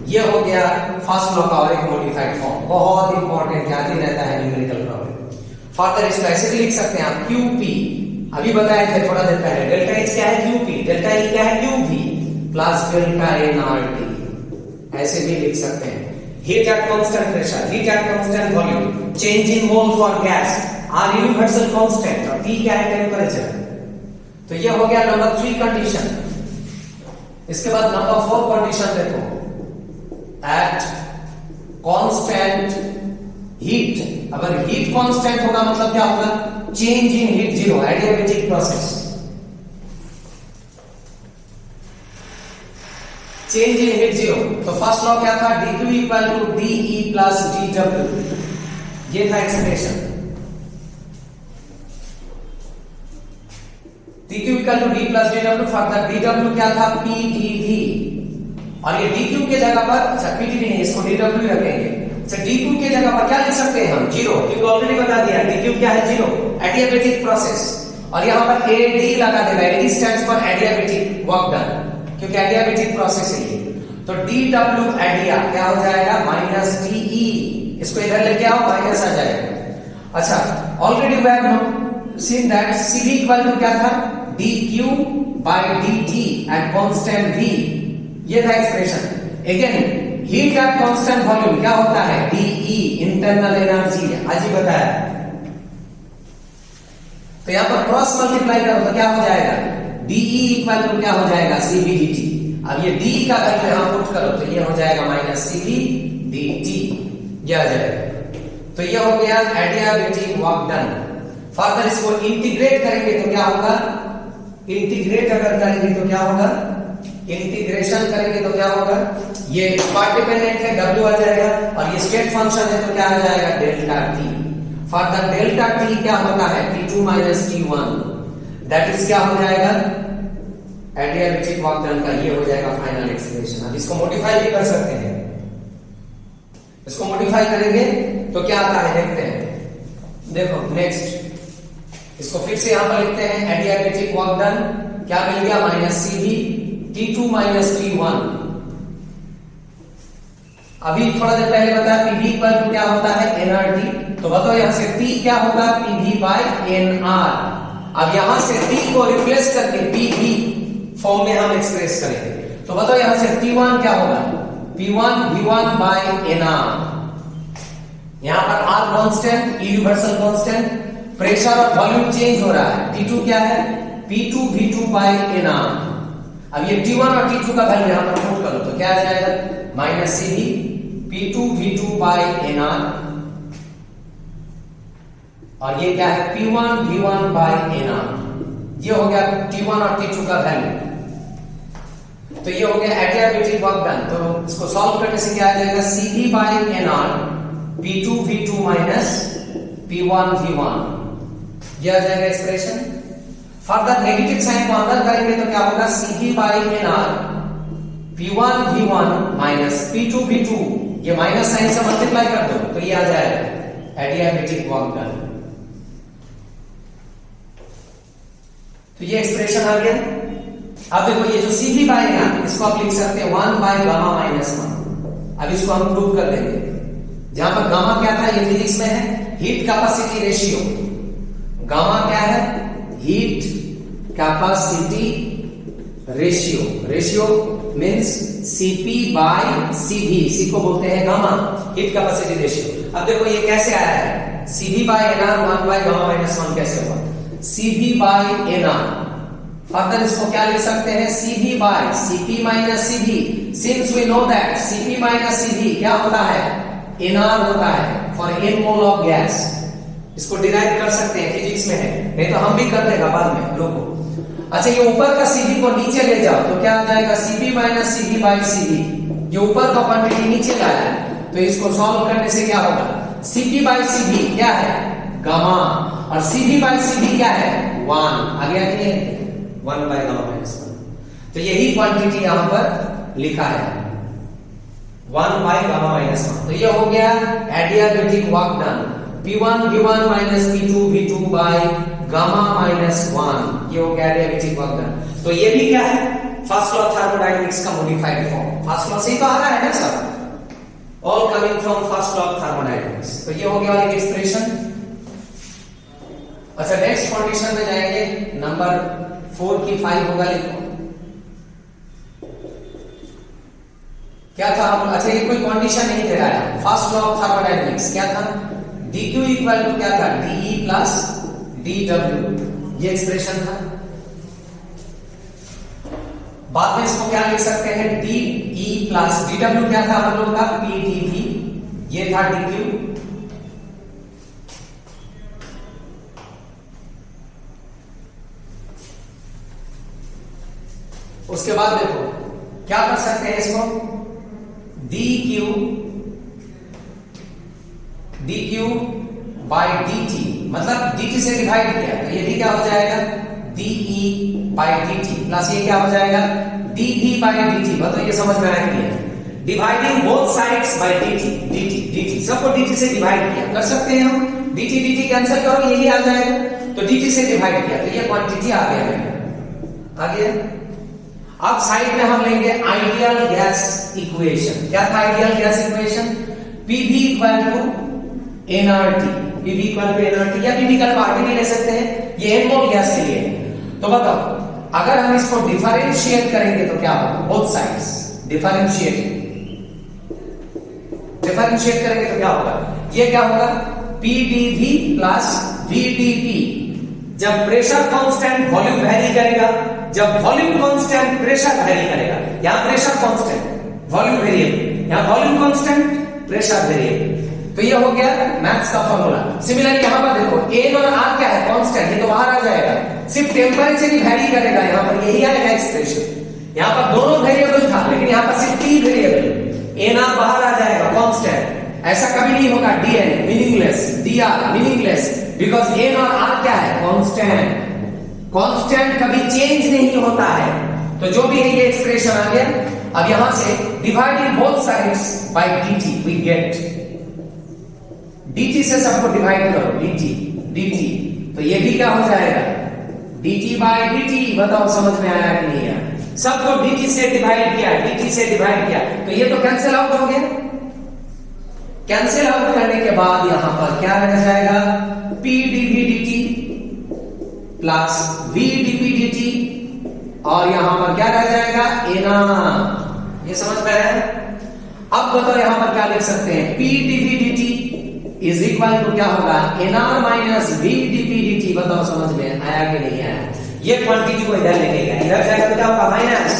S1: ये हो गया फर्स्ट लॉ का और एक मॉडिफाइड फॉर्म, बहुत इंपॉर्टेंट याद ही रहता है न्यूमेरिकल प्रॉब्लम। फर्दर इसको ऐसे भी लिख सकते हैं आप क्यू पी, अभी बताए थे थोड़ा देर पहले, डेल्टा एच क्या है क्यू पी, डेल्टा ई क्या है Q V plus delta N R T, ऐसे भी लिख सकते हैं। Heat at constant pressure, heat at constant volume, change in mole for gas R universal constant और टी क्या है टेंपरेचर। तो ये हो गया नंबर 3 कंडीशन। इसके बाद नंबर 4 कंडीशन देखो, एट कांस्टेंट हीट, अगर हीट कांस्टेंट होगा मतलब क्या होगा change in heat zero, adiabatic process, change in heat zero. तो फर्स्ट लॉ क्या था dq equal to dE plus dW, ये था expression. dq equal to d plus dW, further dW क्या था pdV, और ये dq के जगह पर, अच्छा pdV नहीं इसको dW रखेंगे, अच्छा dq के जगह पर क्या लिख सकते हैं हम जीरो, क्योंकि ऑलरेडी बता दिया dq क्या है जीरो, एडियाबैटिक प्रोसेस, और यहां पर AD लगा देगा, AD stands for adiabatic work done, क्योंकि एडियाबैटिक प्रोसेस है ये। तो dW एडिया क्या हो जाएगा माइनस dE, इसको इधर लेके आओ माइनस आ जाएगा। अच्छा already we have seen that Cv equal to क्या था dq by dt at constant v, ये था expression. Again heat at constant volume क्या होता है dE इंटरनल एनर्जी, आज ही बताया। तो यहां पर क्रॉस मल्टीप्लाई करो तो क्या हो जाएगा dE इक्वल टू क्या हो जाएगा Cv dt। अब ये d का वैल्यू यहां पुट करो तो ये हो जाएगा माइनस Cv dt, ये आ जाएगा। तो ये हो गया एडियाबैटिक वर्क डन। फर्दर इसको इंटीग्रेट करेंगे तो क्या होगा, इंटीग्रेट अगर करेंगे तो क्या होगा, इंटीग्रेशन करेंगे तो क्या होगा, ये पार्ट डिपेंडेंट है W आ जाएगा, और ये स्टेट फंक्शन है तो क्या आ जाएगा delta t। Further delta t क्या होता है T2 minus T1, that is क्या हो जाएगा एडियाबैटिक वर्क डन का, ये हो जाएगा फाइनल एक्सप्रेशन। अब इसको मॉडिफाई भी कर सकते हैं, इसको मॉडिफाई करेंगे तो क्या आता है देखते हैं। देखो नेक्स्ट इसको फिर से यहां पर लिखते हैं, एडियाबैटिक वर्क डन क्या मिल गया minus Cv T2 minus T1। अभी थोड़ा देर पहले बताया Pv इक्वल टू क्या होता है nRT, तो बताओ यहां से T क्या होगा Pv बाय nR। अब यहां से T को रिप्लेस करके Pv फॉर्म में हम एक्सप्रेस करेंगे, तो बताओ यहां से T1 क्या होगा P1 V1 बाय nR। यहां पर R constant, universal constant, pressure और वॉल्यूम चेंज हो रहा है। T2 क्या है P2 V2 बाय nR। अब ये T1 और T2 का वैल्यू यहां पर पुट करो तो क्या आ जाएगा minus Cv P2 V2 bye nR, और ये क्या है P1 V1 बाय nR। ये हो गया T1 और T2 का वैल्यू। तो ये हो गया एडियाबैटिक वर्क डन। तो इसको सॉल्व करने से क्या आ जाएगा Cv by nR P2 V2 minus P1 V1, ये आ जाएगा एक्सप्रेशन। फर्दर नेगेटिव साइन को अंदर करेंगे तो क्या होगा Cv by nR P1 V1 minus P2 V2, ये माइनस साइन से मल्टीप्लाई कर दो तो ये आ जाएगा एडियाबैटिक वर्क डन। तो ये एक्सप्रेशन आ गया। अब देखो ये जो Cv बाय nR इसको आप लिख सकते हैं 1 बाय गामा माइनस 1। अब इसको हम प्रूव कर देंगे, जहां पर गामा क्या था ये फिजिक्स में है हीट कैपेसिटी रेशियो। गामा क्या है heat capacity ratio, ratio means Cp by Cv, इसी को बोलते हैं गामा, हीट कैपेसिटी रेशियो। अब देखो ये कैसे आया है Cv by nR 1 by gamma minus 1 कैसे हुआ Cv बाय nR। फर्दर इसको क्या लिख सकते हैं Cv by Cp minus Cv, since we know that Cp minus Cv क्या होता है nR होता है for n mole of gas. इसको डिराइव कर सकते हैं, फिजिक्स में है, नहीं तो हम भी कर देगा बाद में लोगों। अच्छा ये ऊपर का Cv को नीचे ले जाओ तो क्या आ जाएगा Cp minus Cv by Cv, ये ऊपर का क्वांटिटी नीचे लाया है तो इसको सॉल्व करने से क्या होगा Cp बाय Cv क्या है गामा, और Cv बाय Cv क्या है 1, आ गया कि 1 बाय गामा माइनस 1। तो यही क्वांटिटी यहां पर लिखा है। 1 by gamma minus 1। तो ये हो गया adiabatic work done, P1 V1 minus P2 V2 by gamma minus 1। ये हो गया एडियाबेटिक वर्क डन। तो ये भी क्या है, फर्स्ट लॉ थर्मोडायनेमिक्स का मॉडिफाइड फॉर्म। फर्स्ट लॉ से ही तो आ रहा है ना सब, all coming from first law of thermodynamics. तो ये हो गया एक एक्सप्रेशन। अच्छा नेक्स्ट कंडीशन में जाएंगे, नंबर 4 की 5 होगा, लिखो क्या था। अच्छा ये कोई कंडीशन नहीं दे रहा है, फर्स्ट लॉ ऑफ थर्मोडायनेमिक्स क्या था, dq इक्वल टू क्या था, dE प्लस dW, ये एक्सप्रेशन था। बाद में इसको क्या लिख सकते हैं, dE प्लस dW क्या था हम लोग का, pdV, ये था dq। उसके बाद देखो क्या कर सकते हैं इसको, dq बाय dt, मतलब dt से डिवाइड किया तो ये भी क्या हो जाएगा, dE बाय dt प्लस ये क्या हो जाएगा, dV बाय dt। बताओ ये समझ में आया कि नहीं, dividing both sides by dt, सबको dt से डिवाइड किया, कर सकते हैं हम, dt कैंसिल करो यही आ जाएगा, तो dt से डिवाइड किया तो ये क्वांटिटी आ गया, आ गया। अब साइड में हम लेंगे आइडियल गैस इक्वेशन। क्या था ideal gas equation, PV equal to nRT, PV equal to nRT, या PV का पार्टी भी ले सकते हैं, ये n मोल गैस के लिए। तो बताओ अगर हम इसको डिफरेंशिएट करेंगे तो क्या होगा, बोथ साइड्स डिफरेंशिएट करेंगे तो क्या होगा, ये क्या होगा, PdV प्लस VdP। जब प्रेशर कांस्टेंट वॉल्यूम वेरी करेगा, जब वॉल्यूम कांस्टेंट प्रेशर वेरी करेगा, यहां प्रेशर कांस्टेंट वॉल्यूम वेरिएबल, यहां वॉल्यूम कांस्टेंट प्रेशर वेरिएबल। तो ये हो गया मैथ्स का फॉर्मूला। सिमिलरली यहां पर देखो n और r क्या है, कांस्टेंट, ये तो बाहर आ जाएगा, सिर्फ टेंपरेचर ही वेरी करेगा, यहां पर यही आएगा एक्सप्रेशन। यहां पर दोनों वेरिएबल था लेकिन यहां पर सिर्फ t वेरिएबल, n r बाहर आ जाएगा कांस्टेंट। ऐसा कभी नहीं होगा, dn meaningless, dr meaningless, because n और r क्या है, कांस्टेंट। कांस्टेंट कभी चेंज नहीं होता है, तो जो भी है ये एक्सप्रेशन आ गया। अब यहां से dividing both sides by dt we get, dt से सबको डिवाइड करो, dt, तो ये भी क्या हो जाएगा, dt बाय dt। बताओ समझ में आया कि नहीं आया, सबको dt से डिवाइड किया, dt से डिवाइड किया तो ये तो कैंसिल आउट हो गया। कैंसिल आउट करने के बाद यहां पर क्या रह जाएगा, pdv dt plus vdp dt, और यहां पर क्या रह जाएगा, nr। ये समझ में आया। अब बताओ यहां पर क्या लिख सकते हैं, pdv dt is equal to क्या होगा, nr माइनस vdp dt। बताओ समझ में आया कि नहीं आया, ये क्वांटिटी को इधर लेके गया, इधर जाएगा तो क्या होगा, माइनस।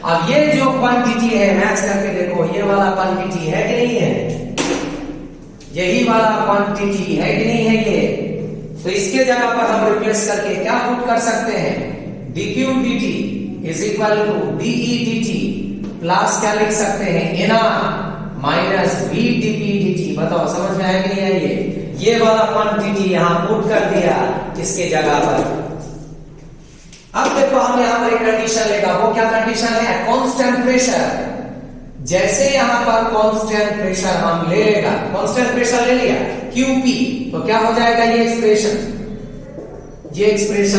S1: अब ये जो क्वांटिटी है मैच करके देखो, ये वाला क्वांटिटी है कि नहीं है, यही वाला क्वांटिटी है कि नहीं है ये, तो इसके जगह पर हम रिप्लेस करके क्या पुट कर सकते हैं, dq dt is equal to de dt plus क्या लिख सकते हैं, nr माइनस vdp dt। बताओ समझ में आया कि नहीं आया, ये वाला क्वांटिटी यहां पुट कर दिया इसके जगह पर। अब देखो हम यहां पर एक कंडीशन लेगा, वो क्या कंडीशन है, कांस्टेंट प्रेशर। जैसे यहां पर कांस्टेंट प्रेशर हम ले लेगा, कांस्टेंट प्रेशर ले लिया QP, तो क्या हो जाएगा ये एक्सप्रेशन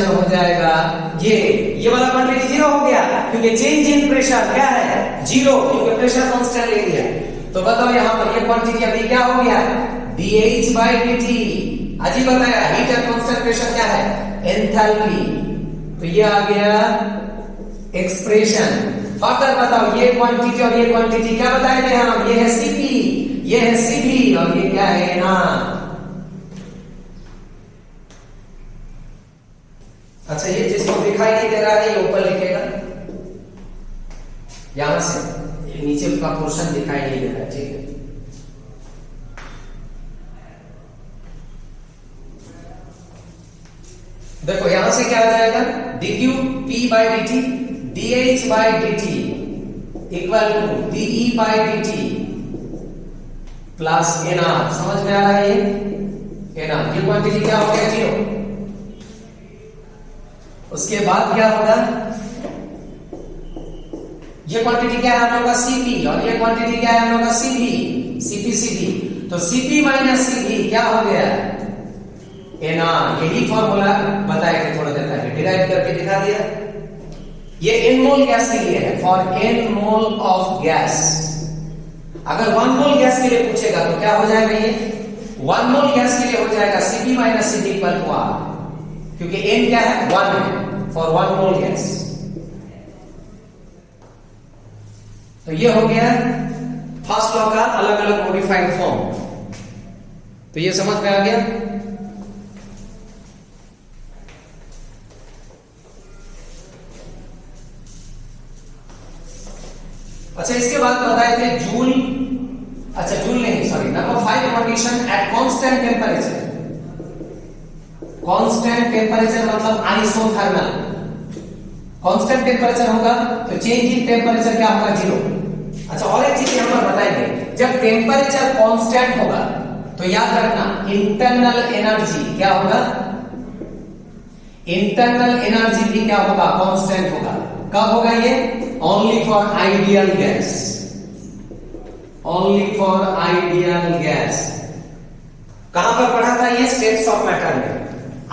S1: हो जाएगा, ये वाला क्वांटिटी जीरो हो गया, क्योंकि चेंज इन प्रेशर क्या है, जीरो, क्योंकि प्रेशर कांस्टेंट ले लिया। तो बताओ यहां पर ये क्वांटिटी अभी क्या हो गया, dH by dt। अजी बताया हीट एंड कांस्टेंट प्रेशर क्या है, एंथैल्पी। तो ये आ गया एक्सप्रेशन। फर्दर बताओ ये क्वांटिटी और ये क्वांटिटी क्या बताए थे हम, ये है Cp, ये है Cv, और ये क्या है ना। अच्छा ये जिसको दिखाई नहीं दे रहा है ये ऊपर लिखेगा, यहां से ये नीचे का पोर्शन दिखाई नहीं दे रहा है, ठीक है। देखो यहां से क्या आ जाएगा, dq p by dt dH by dt equal to dE by dt plus nr। समझ में आ रहा है ये nr, ये क्वांटिटी क्या हो गया, जीरो। उसके बाद क्या होगा, ये क्वांटिटी क्या है आप लोगों का Cp और ये क्वांटिटी क्या है आप लोगों का Cv, Cp तो Cp माइनस Cv क्या हो गया Nr। यही फॉर्मूला बताए थे थोड़ा देर पहले, डिराइव करके दिखा दिया। ये n मोल गैस के लिए है, for n mole of gas. अगर 1 मोल गैस के लिए पूछेगा तो क्या हो जाएगा, ये 1 मोल गैस के लिए हो जाएगा Cp minus Cv equal to R, क्योंकि n क्या है 1 है फॉर 1 मोल गैस। तो ये हो गया फर्स्ट लॉ का अलग अलग मॉडिफाइड फॉर्म। तो ये समझ में आ गया। अच्छा, इसके बाद बताए थे जूल, अच्छा जूल नहीं sorry, number 5 condition at constant temperature. Constant temperature मतलब आइसोथर्मल। कांस्टेंट टेम्परेचर होगा तो चेंज इन टेम्परेचर क्या होगा, 0। अच्छा, और एक चीज यहां पर बताएंगे, जब टेम्परेचर कांस्टेंट होगा तो याद रखना इंटरनल एनर्जी क्या होगा, इंटरनल एनर्जी भी क्या होगा, कांस्टेंट होगा। कब होगा ये, only for ideal gas, only for ideal gas. कहां पर पढ़ा था ये, स्टेट्स ऑफ मैटर में।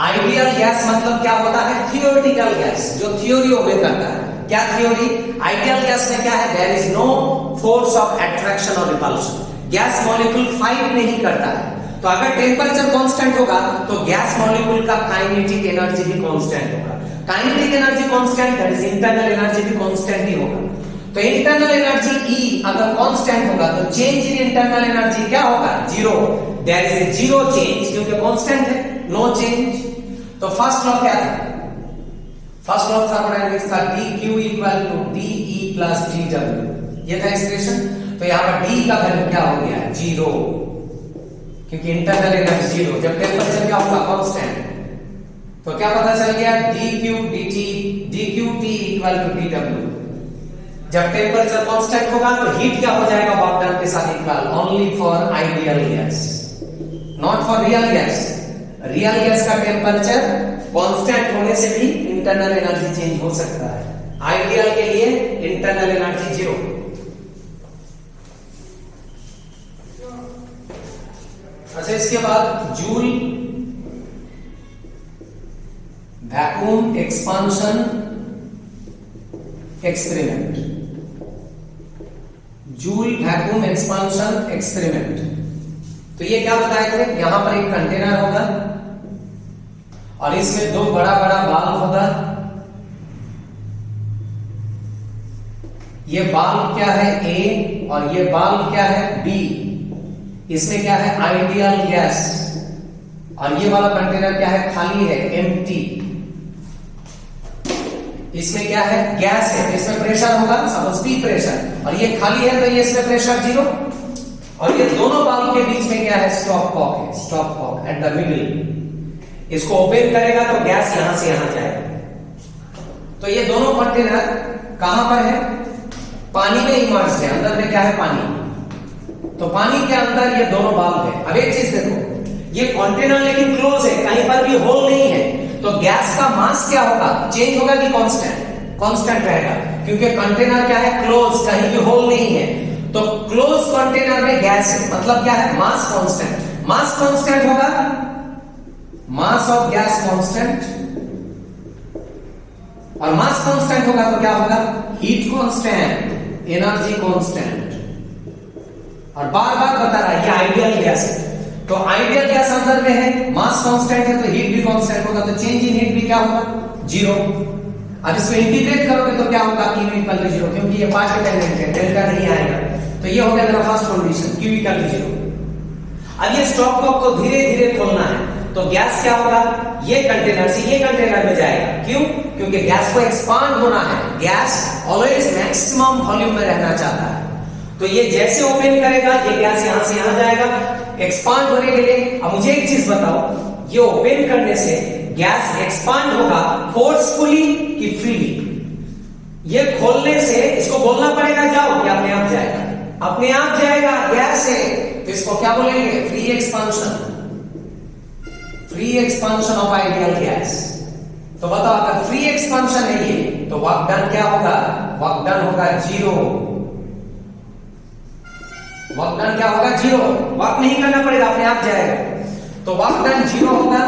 S1: आइडियल गैस मतलब क्या होता है, थियोरेटिकल गैस, जो थ्योरी ओबे करता है। क्या थ्योरी, आइडियल गैस में क्या है, there is no force of attraction और रिपल्शन। गैस मॉलिक्यूल फाइट नहीं करता है। तो अगर टेम्परेचर कांस्टेंट होगा तो गैस मॉलिक्यूल का काइनेटिक एनर्जी भी कांस्टेंट होगा। Kinetic energy constant, that is internal energy भी कांस्टेंट ही होगा। तो इंटरनल एनर्जी E अगर कांस्टेंट होगा तो चेंज इन इंटरनल एनर्जी क्या होगा, 0। देयर इज ए 0 चेंज, क्योंकि कांस्टेंट है, नो चेंज। तो फर्स्ट लॉ क्या था, फर्स्ट लॉ थर्मोडायनामिक्स था dq equal to dE plus dW। ये था एक्सप्रेशन। तो यहां पर D का वैल्यू क्या हो गया, 0, क्योंकि इंटरनल एनर्जी 0। जब टेम्परेचर क्या होगा, कांस्टेंट, तो क्या पता चल गया, dQt इक्वल टू dW। जब टेम्परेचर कांस्टेंट होगा तो हीट क्या हो जाएगा, वर्क डन के साथ equal, only for ideal gas, not for real gas. Real gas का टेम्परेचर कांस्टेंट होने से भी इंटरनल एनर्जी चेंज हो सकता है, आइडियल के लिए इंटरनल एनर्जी 0। अच्छा, इसके बाद joule vacuum expansion experiment, joule vacuum expansion experiment. तो ये क्या बताए थे, यहां पर एक कंटेनर होगा और इसमें 2 बड़ा बड़ा बाल्ब होगा। ये बाल्ब क्या है, A, और ये बाल्ब क्या है, B। इसमें क्या है, आइडियल गैस, और ये वाला कंटेनर क्या है, खाली है, एम्प्टी। इसमें क्या है, गैस है, तो इसमें प्रेशर होगा, सपोज P प्रेशर, और ये खाली है तो ये इसमें प्रेशर 0। और ये दोनों बाल्ब के बीच में क्या है, स्टॉप कॉक है, stopcock at the middle. इसको ओपन करेगा तो गैस यहां से यहां जाएगा। तो ये दोनों कंटेनर कहां पर है, पानी में इमर्ज है, अंदर में क्या है, पानी। तो पानी के अंदर ये दोनों बाल्ब है। अब एक चीज देखो, ये कंटेनर लेकिन क्लोज है, कहीं पर भी होल नहीं है, तो गैस का मास क्या होगा, चेंज होगा कि कांस्टेंट, कांस्टेंट रहेगा, क्योंकि कंटेनर क्या है, क्लोज, कहीं भी होल नहीं है। तो क्लोज कंटेनर में गैस है, मतलब क्या है, मास कांस्टेंट। मास कांस्टेंट होगा, मास ऑफ गैस कांस्टेंट, और मास कांस्टेंट होगा तो क्या होगा, हीट कांस्टेंट, एनर्जी कांस्टेंट। और बार बार बता रहा है ये आइडियल गैस है, तो आइडियल गैस अंदर में है, मास कांस्टेंट है तो हीट भी कांस्टेंट होगा, तो चेंज इन हीट भी क्या होगा, 0। अब इसको इंटीग्रेट करोगे तो क्या होगा, Q इक्वल टू 0, क्योंकि ये पार्ट डिपेंडेंट है, डेल्टा नहीं आएगा। तो ये हो गया मेरा first condition, Q equal to 0। अब ये स्टॉप कॉक को धीरे धीरे खोलना है, तो गैस क्या होगा, ये कंटेनर से ये कंटेनर में जाएगा। क्यों, क्योंकि गैस को एक्सपांड होना है, गैस ऑलवेज मैक्सिमम वॉल्यूम में रहना चाहता है। तो ये जैसे ओपन करेगा ये गैस यहां से यहां जाएगा एक्सपांड होने के लिए। अब मुझे एक चीज बताओ, ये ओपन करने से गैस एक्सपांड होगा फोर्सफुली कि फ्रीली? ये खोलने से इसको बोलना पड़ेगा जाओ, कि अपने आप जाएगा, अपने आप जाएगा, गैस है, तो इसको क्या बोलेंगे, free expansion, free expansion of ideal gas. तो बताओ, अगर फ्री एक्सपांशन है ये, तो वर्क डन क्या होगा, वर्क डन होगा 0। वर्क डन क्या होगा 0, वर्क नहीं करना पड़ेगा, अपने आप जाएगा, तो वर्क डन 0 होगा।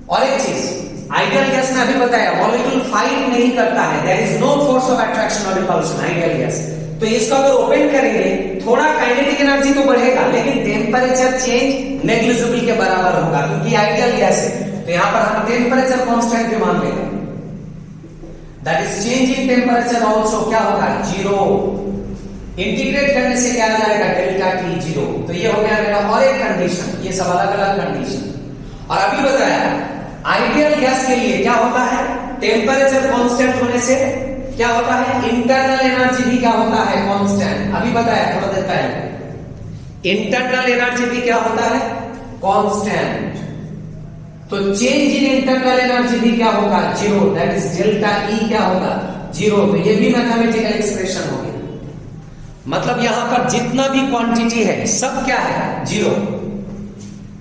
S1: और एक चीज आइडियल गैस में अभी बताया मॉलिक्यूल फाइट नहीं करता है, there is no force of attraction और रिपल्शन आइडियल गैस। तो इसको अगर ओपन करेंगे थोड़ा काइनेटिक एनर्जी तो बढ़ेगा, लेकिन टेम्परेचर चेंज नेग्लिजिबल के बराबर होगा, क्योंकि आइडियल गैस है। तो यहां पर हम टेम्परेचर कांस्टेंट भी मान लेंगे, that is change in temperature also क्या होगा 0। इंटीग्रेट करने से क्या आ जाएगा डेल्टा टी 0। तो ये हो गया मेरा और एक कंडीशन, ये सब अलग अलग कंडीशन। और अभी बताया आइडियल गैस के लिए क्या होता है, टेम्परेचर कांस्टेंट होने से क्या होता है, इंटरनल एनर्जी भी क्या होता है कांस्टेंट। अभी बताया थोड़ा देर पहले, इंटरनल एनर्जी भी क्या होता है कांस्टेंट। तो चेंज इन इंटरनल एनर्जी भी क्या होगा 0, दैट इज डेल्टा ई क्या होगा 0। तो ये भी मैथमेटिकल एक्सप्रेशन हो गया, मतलब यहां पर जितना भी क्वांटिटी है सब क्या है 0।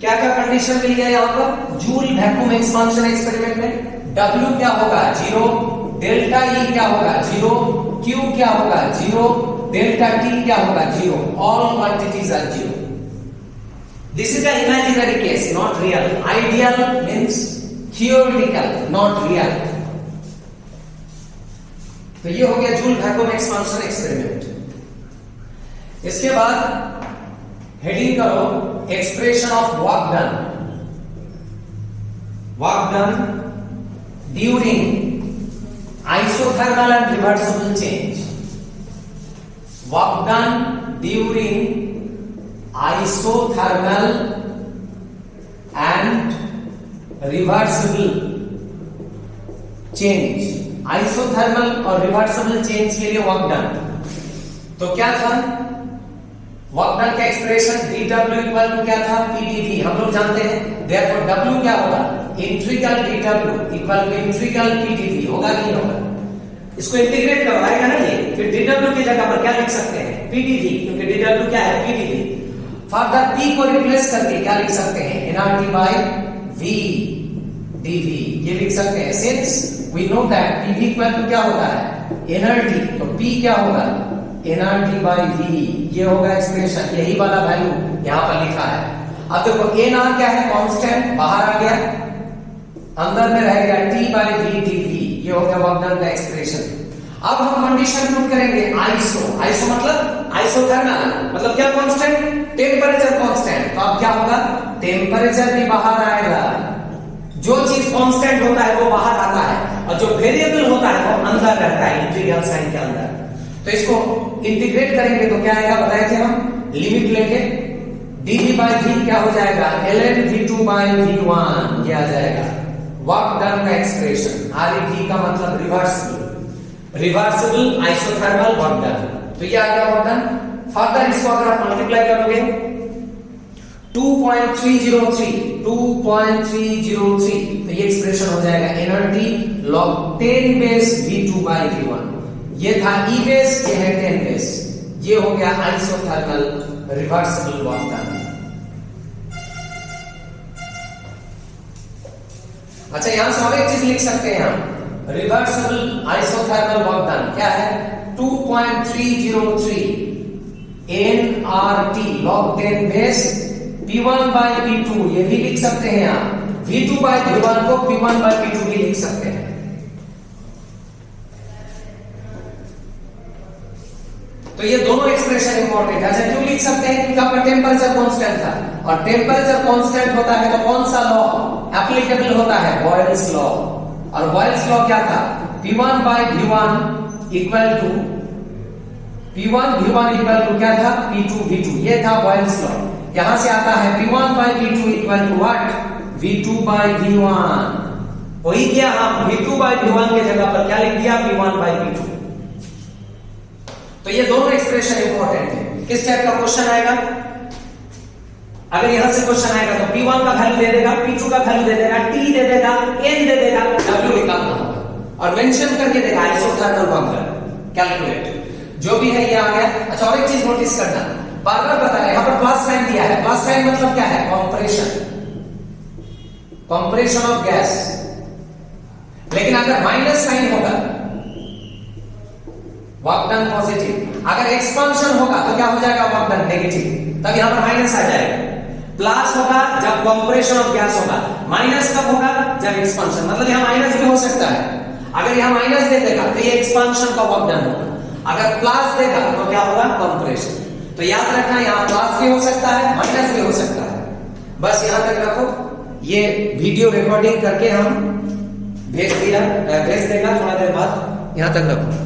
S1: क्या क्या कंडीशन मिल गया यहां पर, जूल वैक्यूम एक्सपांशन एक्सपेरिमेंट में W क्या होगा 0, डेल्टा E क्या होगा 0, Q क्या होगा 0, डेल्टा T क्या होगा 0, all quantities are 0। This is a imaginary case, not real. Ideal means theoretical, not real. तो ये हो गया जूल वैक्यूम एक्सपांशन एक्सपेरिमेंट। इसके बाद हेडिंग करो expression of work done. Work done during isothermal and reversible change. Work done during isothermal and reversible change. Isothermal और reversible change के लिए वर्क डन। तो क्या था वर्क डन का एक्सप्रेशन dW इक्वल टू क्या था PdV, हम लोग जानते हैं। देयरफॉर W क्या होगा integral dW equal to integral PdV, होगा कि नहीं होगा। इसको इंटीग्रेट करो आएगा ना ये, फिर dW की जगह पर क्या लिख सकते हैं PdV, क्योंकि dW क्या है PdV। फर्दर P को रिप्लेस करके क्या लिख सकते हैं nRT by V dV, ये लिख सकते हैं। Since we know that PV equal to क्या होता है nRT, तो P क्या होगा nRT by V, ये होगा एक्सप्रेशन। यही वाला वैल्यू यहां पर लिखा है। अब देखो nR क्या है कांस्टेंट, बाहर आ गया, अंदर में रह गया T by V dV, ये हो गया वर्क डन का एक्सप्रेशन। अब हम कंडीशन पुट करेंगे आइसो मतलब आइसोथर्मल, मतलब क्या कांस्टेंट टेम्परेचर कांस्टेंट। तो अब क्या होगा टेम्परेचर भी बाहर आएगा, जो चीज कांस्टेंट होता है वो बाहर आता है, और जो वेरिएबल होता है वो अंदर रहता है इंटीग्रल साइन के अंदर। तो इसको इंटीग्रेट करेंगे तो क्या आएगा बताए थे हम, लिमिट लेके dV by V क्या हो जाएगा ln V2 by V1, ये आ जाएगा वर्क डन का एक्सप्रेशन। REV का मतलब reversible, reversible isothermal work done. तो ये आ गया वर्क डन। फर्दर इसको अगर आप मल्टीप्लाई करोगे 2.303, तो ये एक्सप्रेशन हो जाएगा nRT log 10 base V2 by V1। ये था E बेस, ये है 10 बेस, ये हो गया आइसोथर्मल रिवर्सिबल वर्क डन। अच्छा यहां से और एक चीज लिख सकते हैं हम, रिवर्सिबल आइसोथर्मल वर्क डन क्या है 2.303 nRT log 10 base P1 by P2, ये भी लिख सकते हैं आप। V2 by V1 को P1 by P2 भी लिख सकते हैं। तो ये दोनों एक्सप्रेशन इंपॉर्टेंट है। अच्छा क्यों लिख सकते हैं, क्योंकि आपका टेम्परेचर कांस्टेंट था, और टेम्परेचर कांस्टेंट होता है तो कौन सा लॉ एप्लीकेबल होता है बॉयल्स लॉ। और बॉयल्स लॉ क्या था P1 by V1 equal to P1 V1 equal to क्या था P2 V2, ये था बॉयल्स लॉ। यहां से आता है P1 by P2 equal to what V2 by V1। वही किया हम, V2 by V1 के जगह पर क्या लिख दिया P1 by P2। तो ये दोनों एक्सप्रेशन इंपॉर्टेंट है। किस टाइप का क्वेश्चन आएगा, अगर यहां से क्वेश्चन आएगा तो P1 का वैल्यू दे देगा, P2 का वैल्यू दे देगा, T दे देगा, N दे देगा, W निकालना होगा और मेंशन करके देगा आइसोथर्मल वर्क डन कैलकुलेट, जो भी है ये आ गया। अच्छा और एक चीज नोटिस करना, बार बार बता रहे यहां पर प्लस साइन दिया है, प्लस साइन मतलब क्या है कंप्रेशन, कंप्रेशन ऑफ गैस। लेकिन अगर माइनस साइन होगा वर्क डन पॉजिटिव। अगर एक्सपांशन होगा तो क्या हो जाएगा, वर्क डन नेगेटिव, तब यहां पर माइनस आ जाएगा। प्लस होगा जब कंप्रेशन ऑफ गैस होगा, माइनस कब होगा, जब एक्सपांशन, मतलब यहां माइनस भी हो सकता है। अगर यहां माइनस दे देगा तो ये एक्सपांशन का वर्क डन होगा, अगर प्लस देगा तो क्या होगा, कंप्रेशन। तो याद रखना यहां प्लस भी हो सकता है, माइनस भी हो सकता है। बस यहां तक रखो। ये वीडियो रिकॉर्डिंग करके हम भेज देगा थोड़ा देर बाद, यहां तक रखो।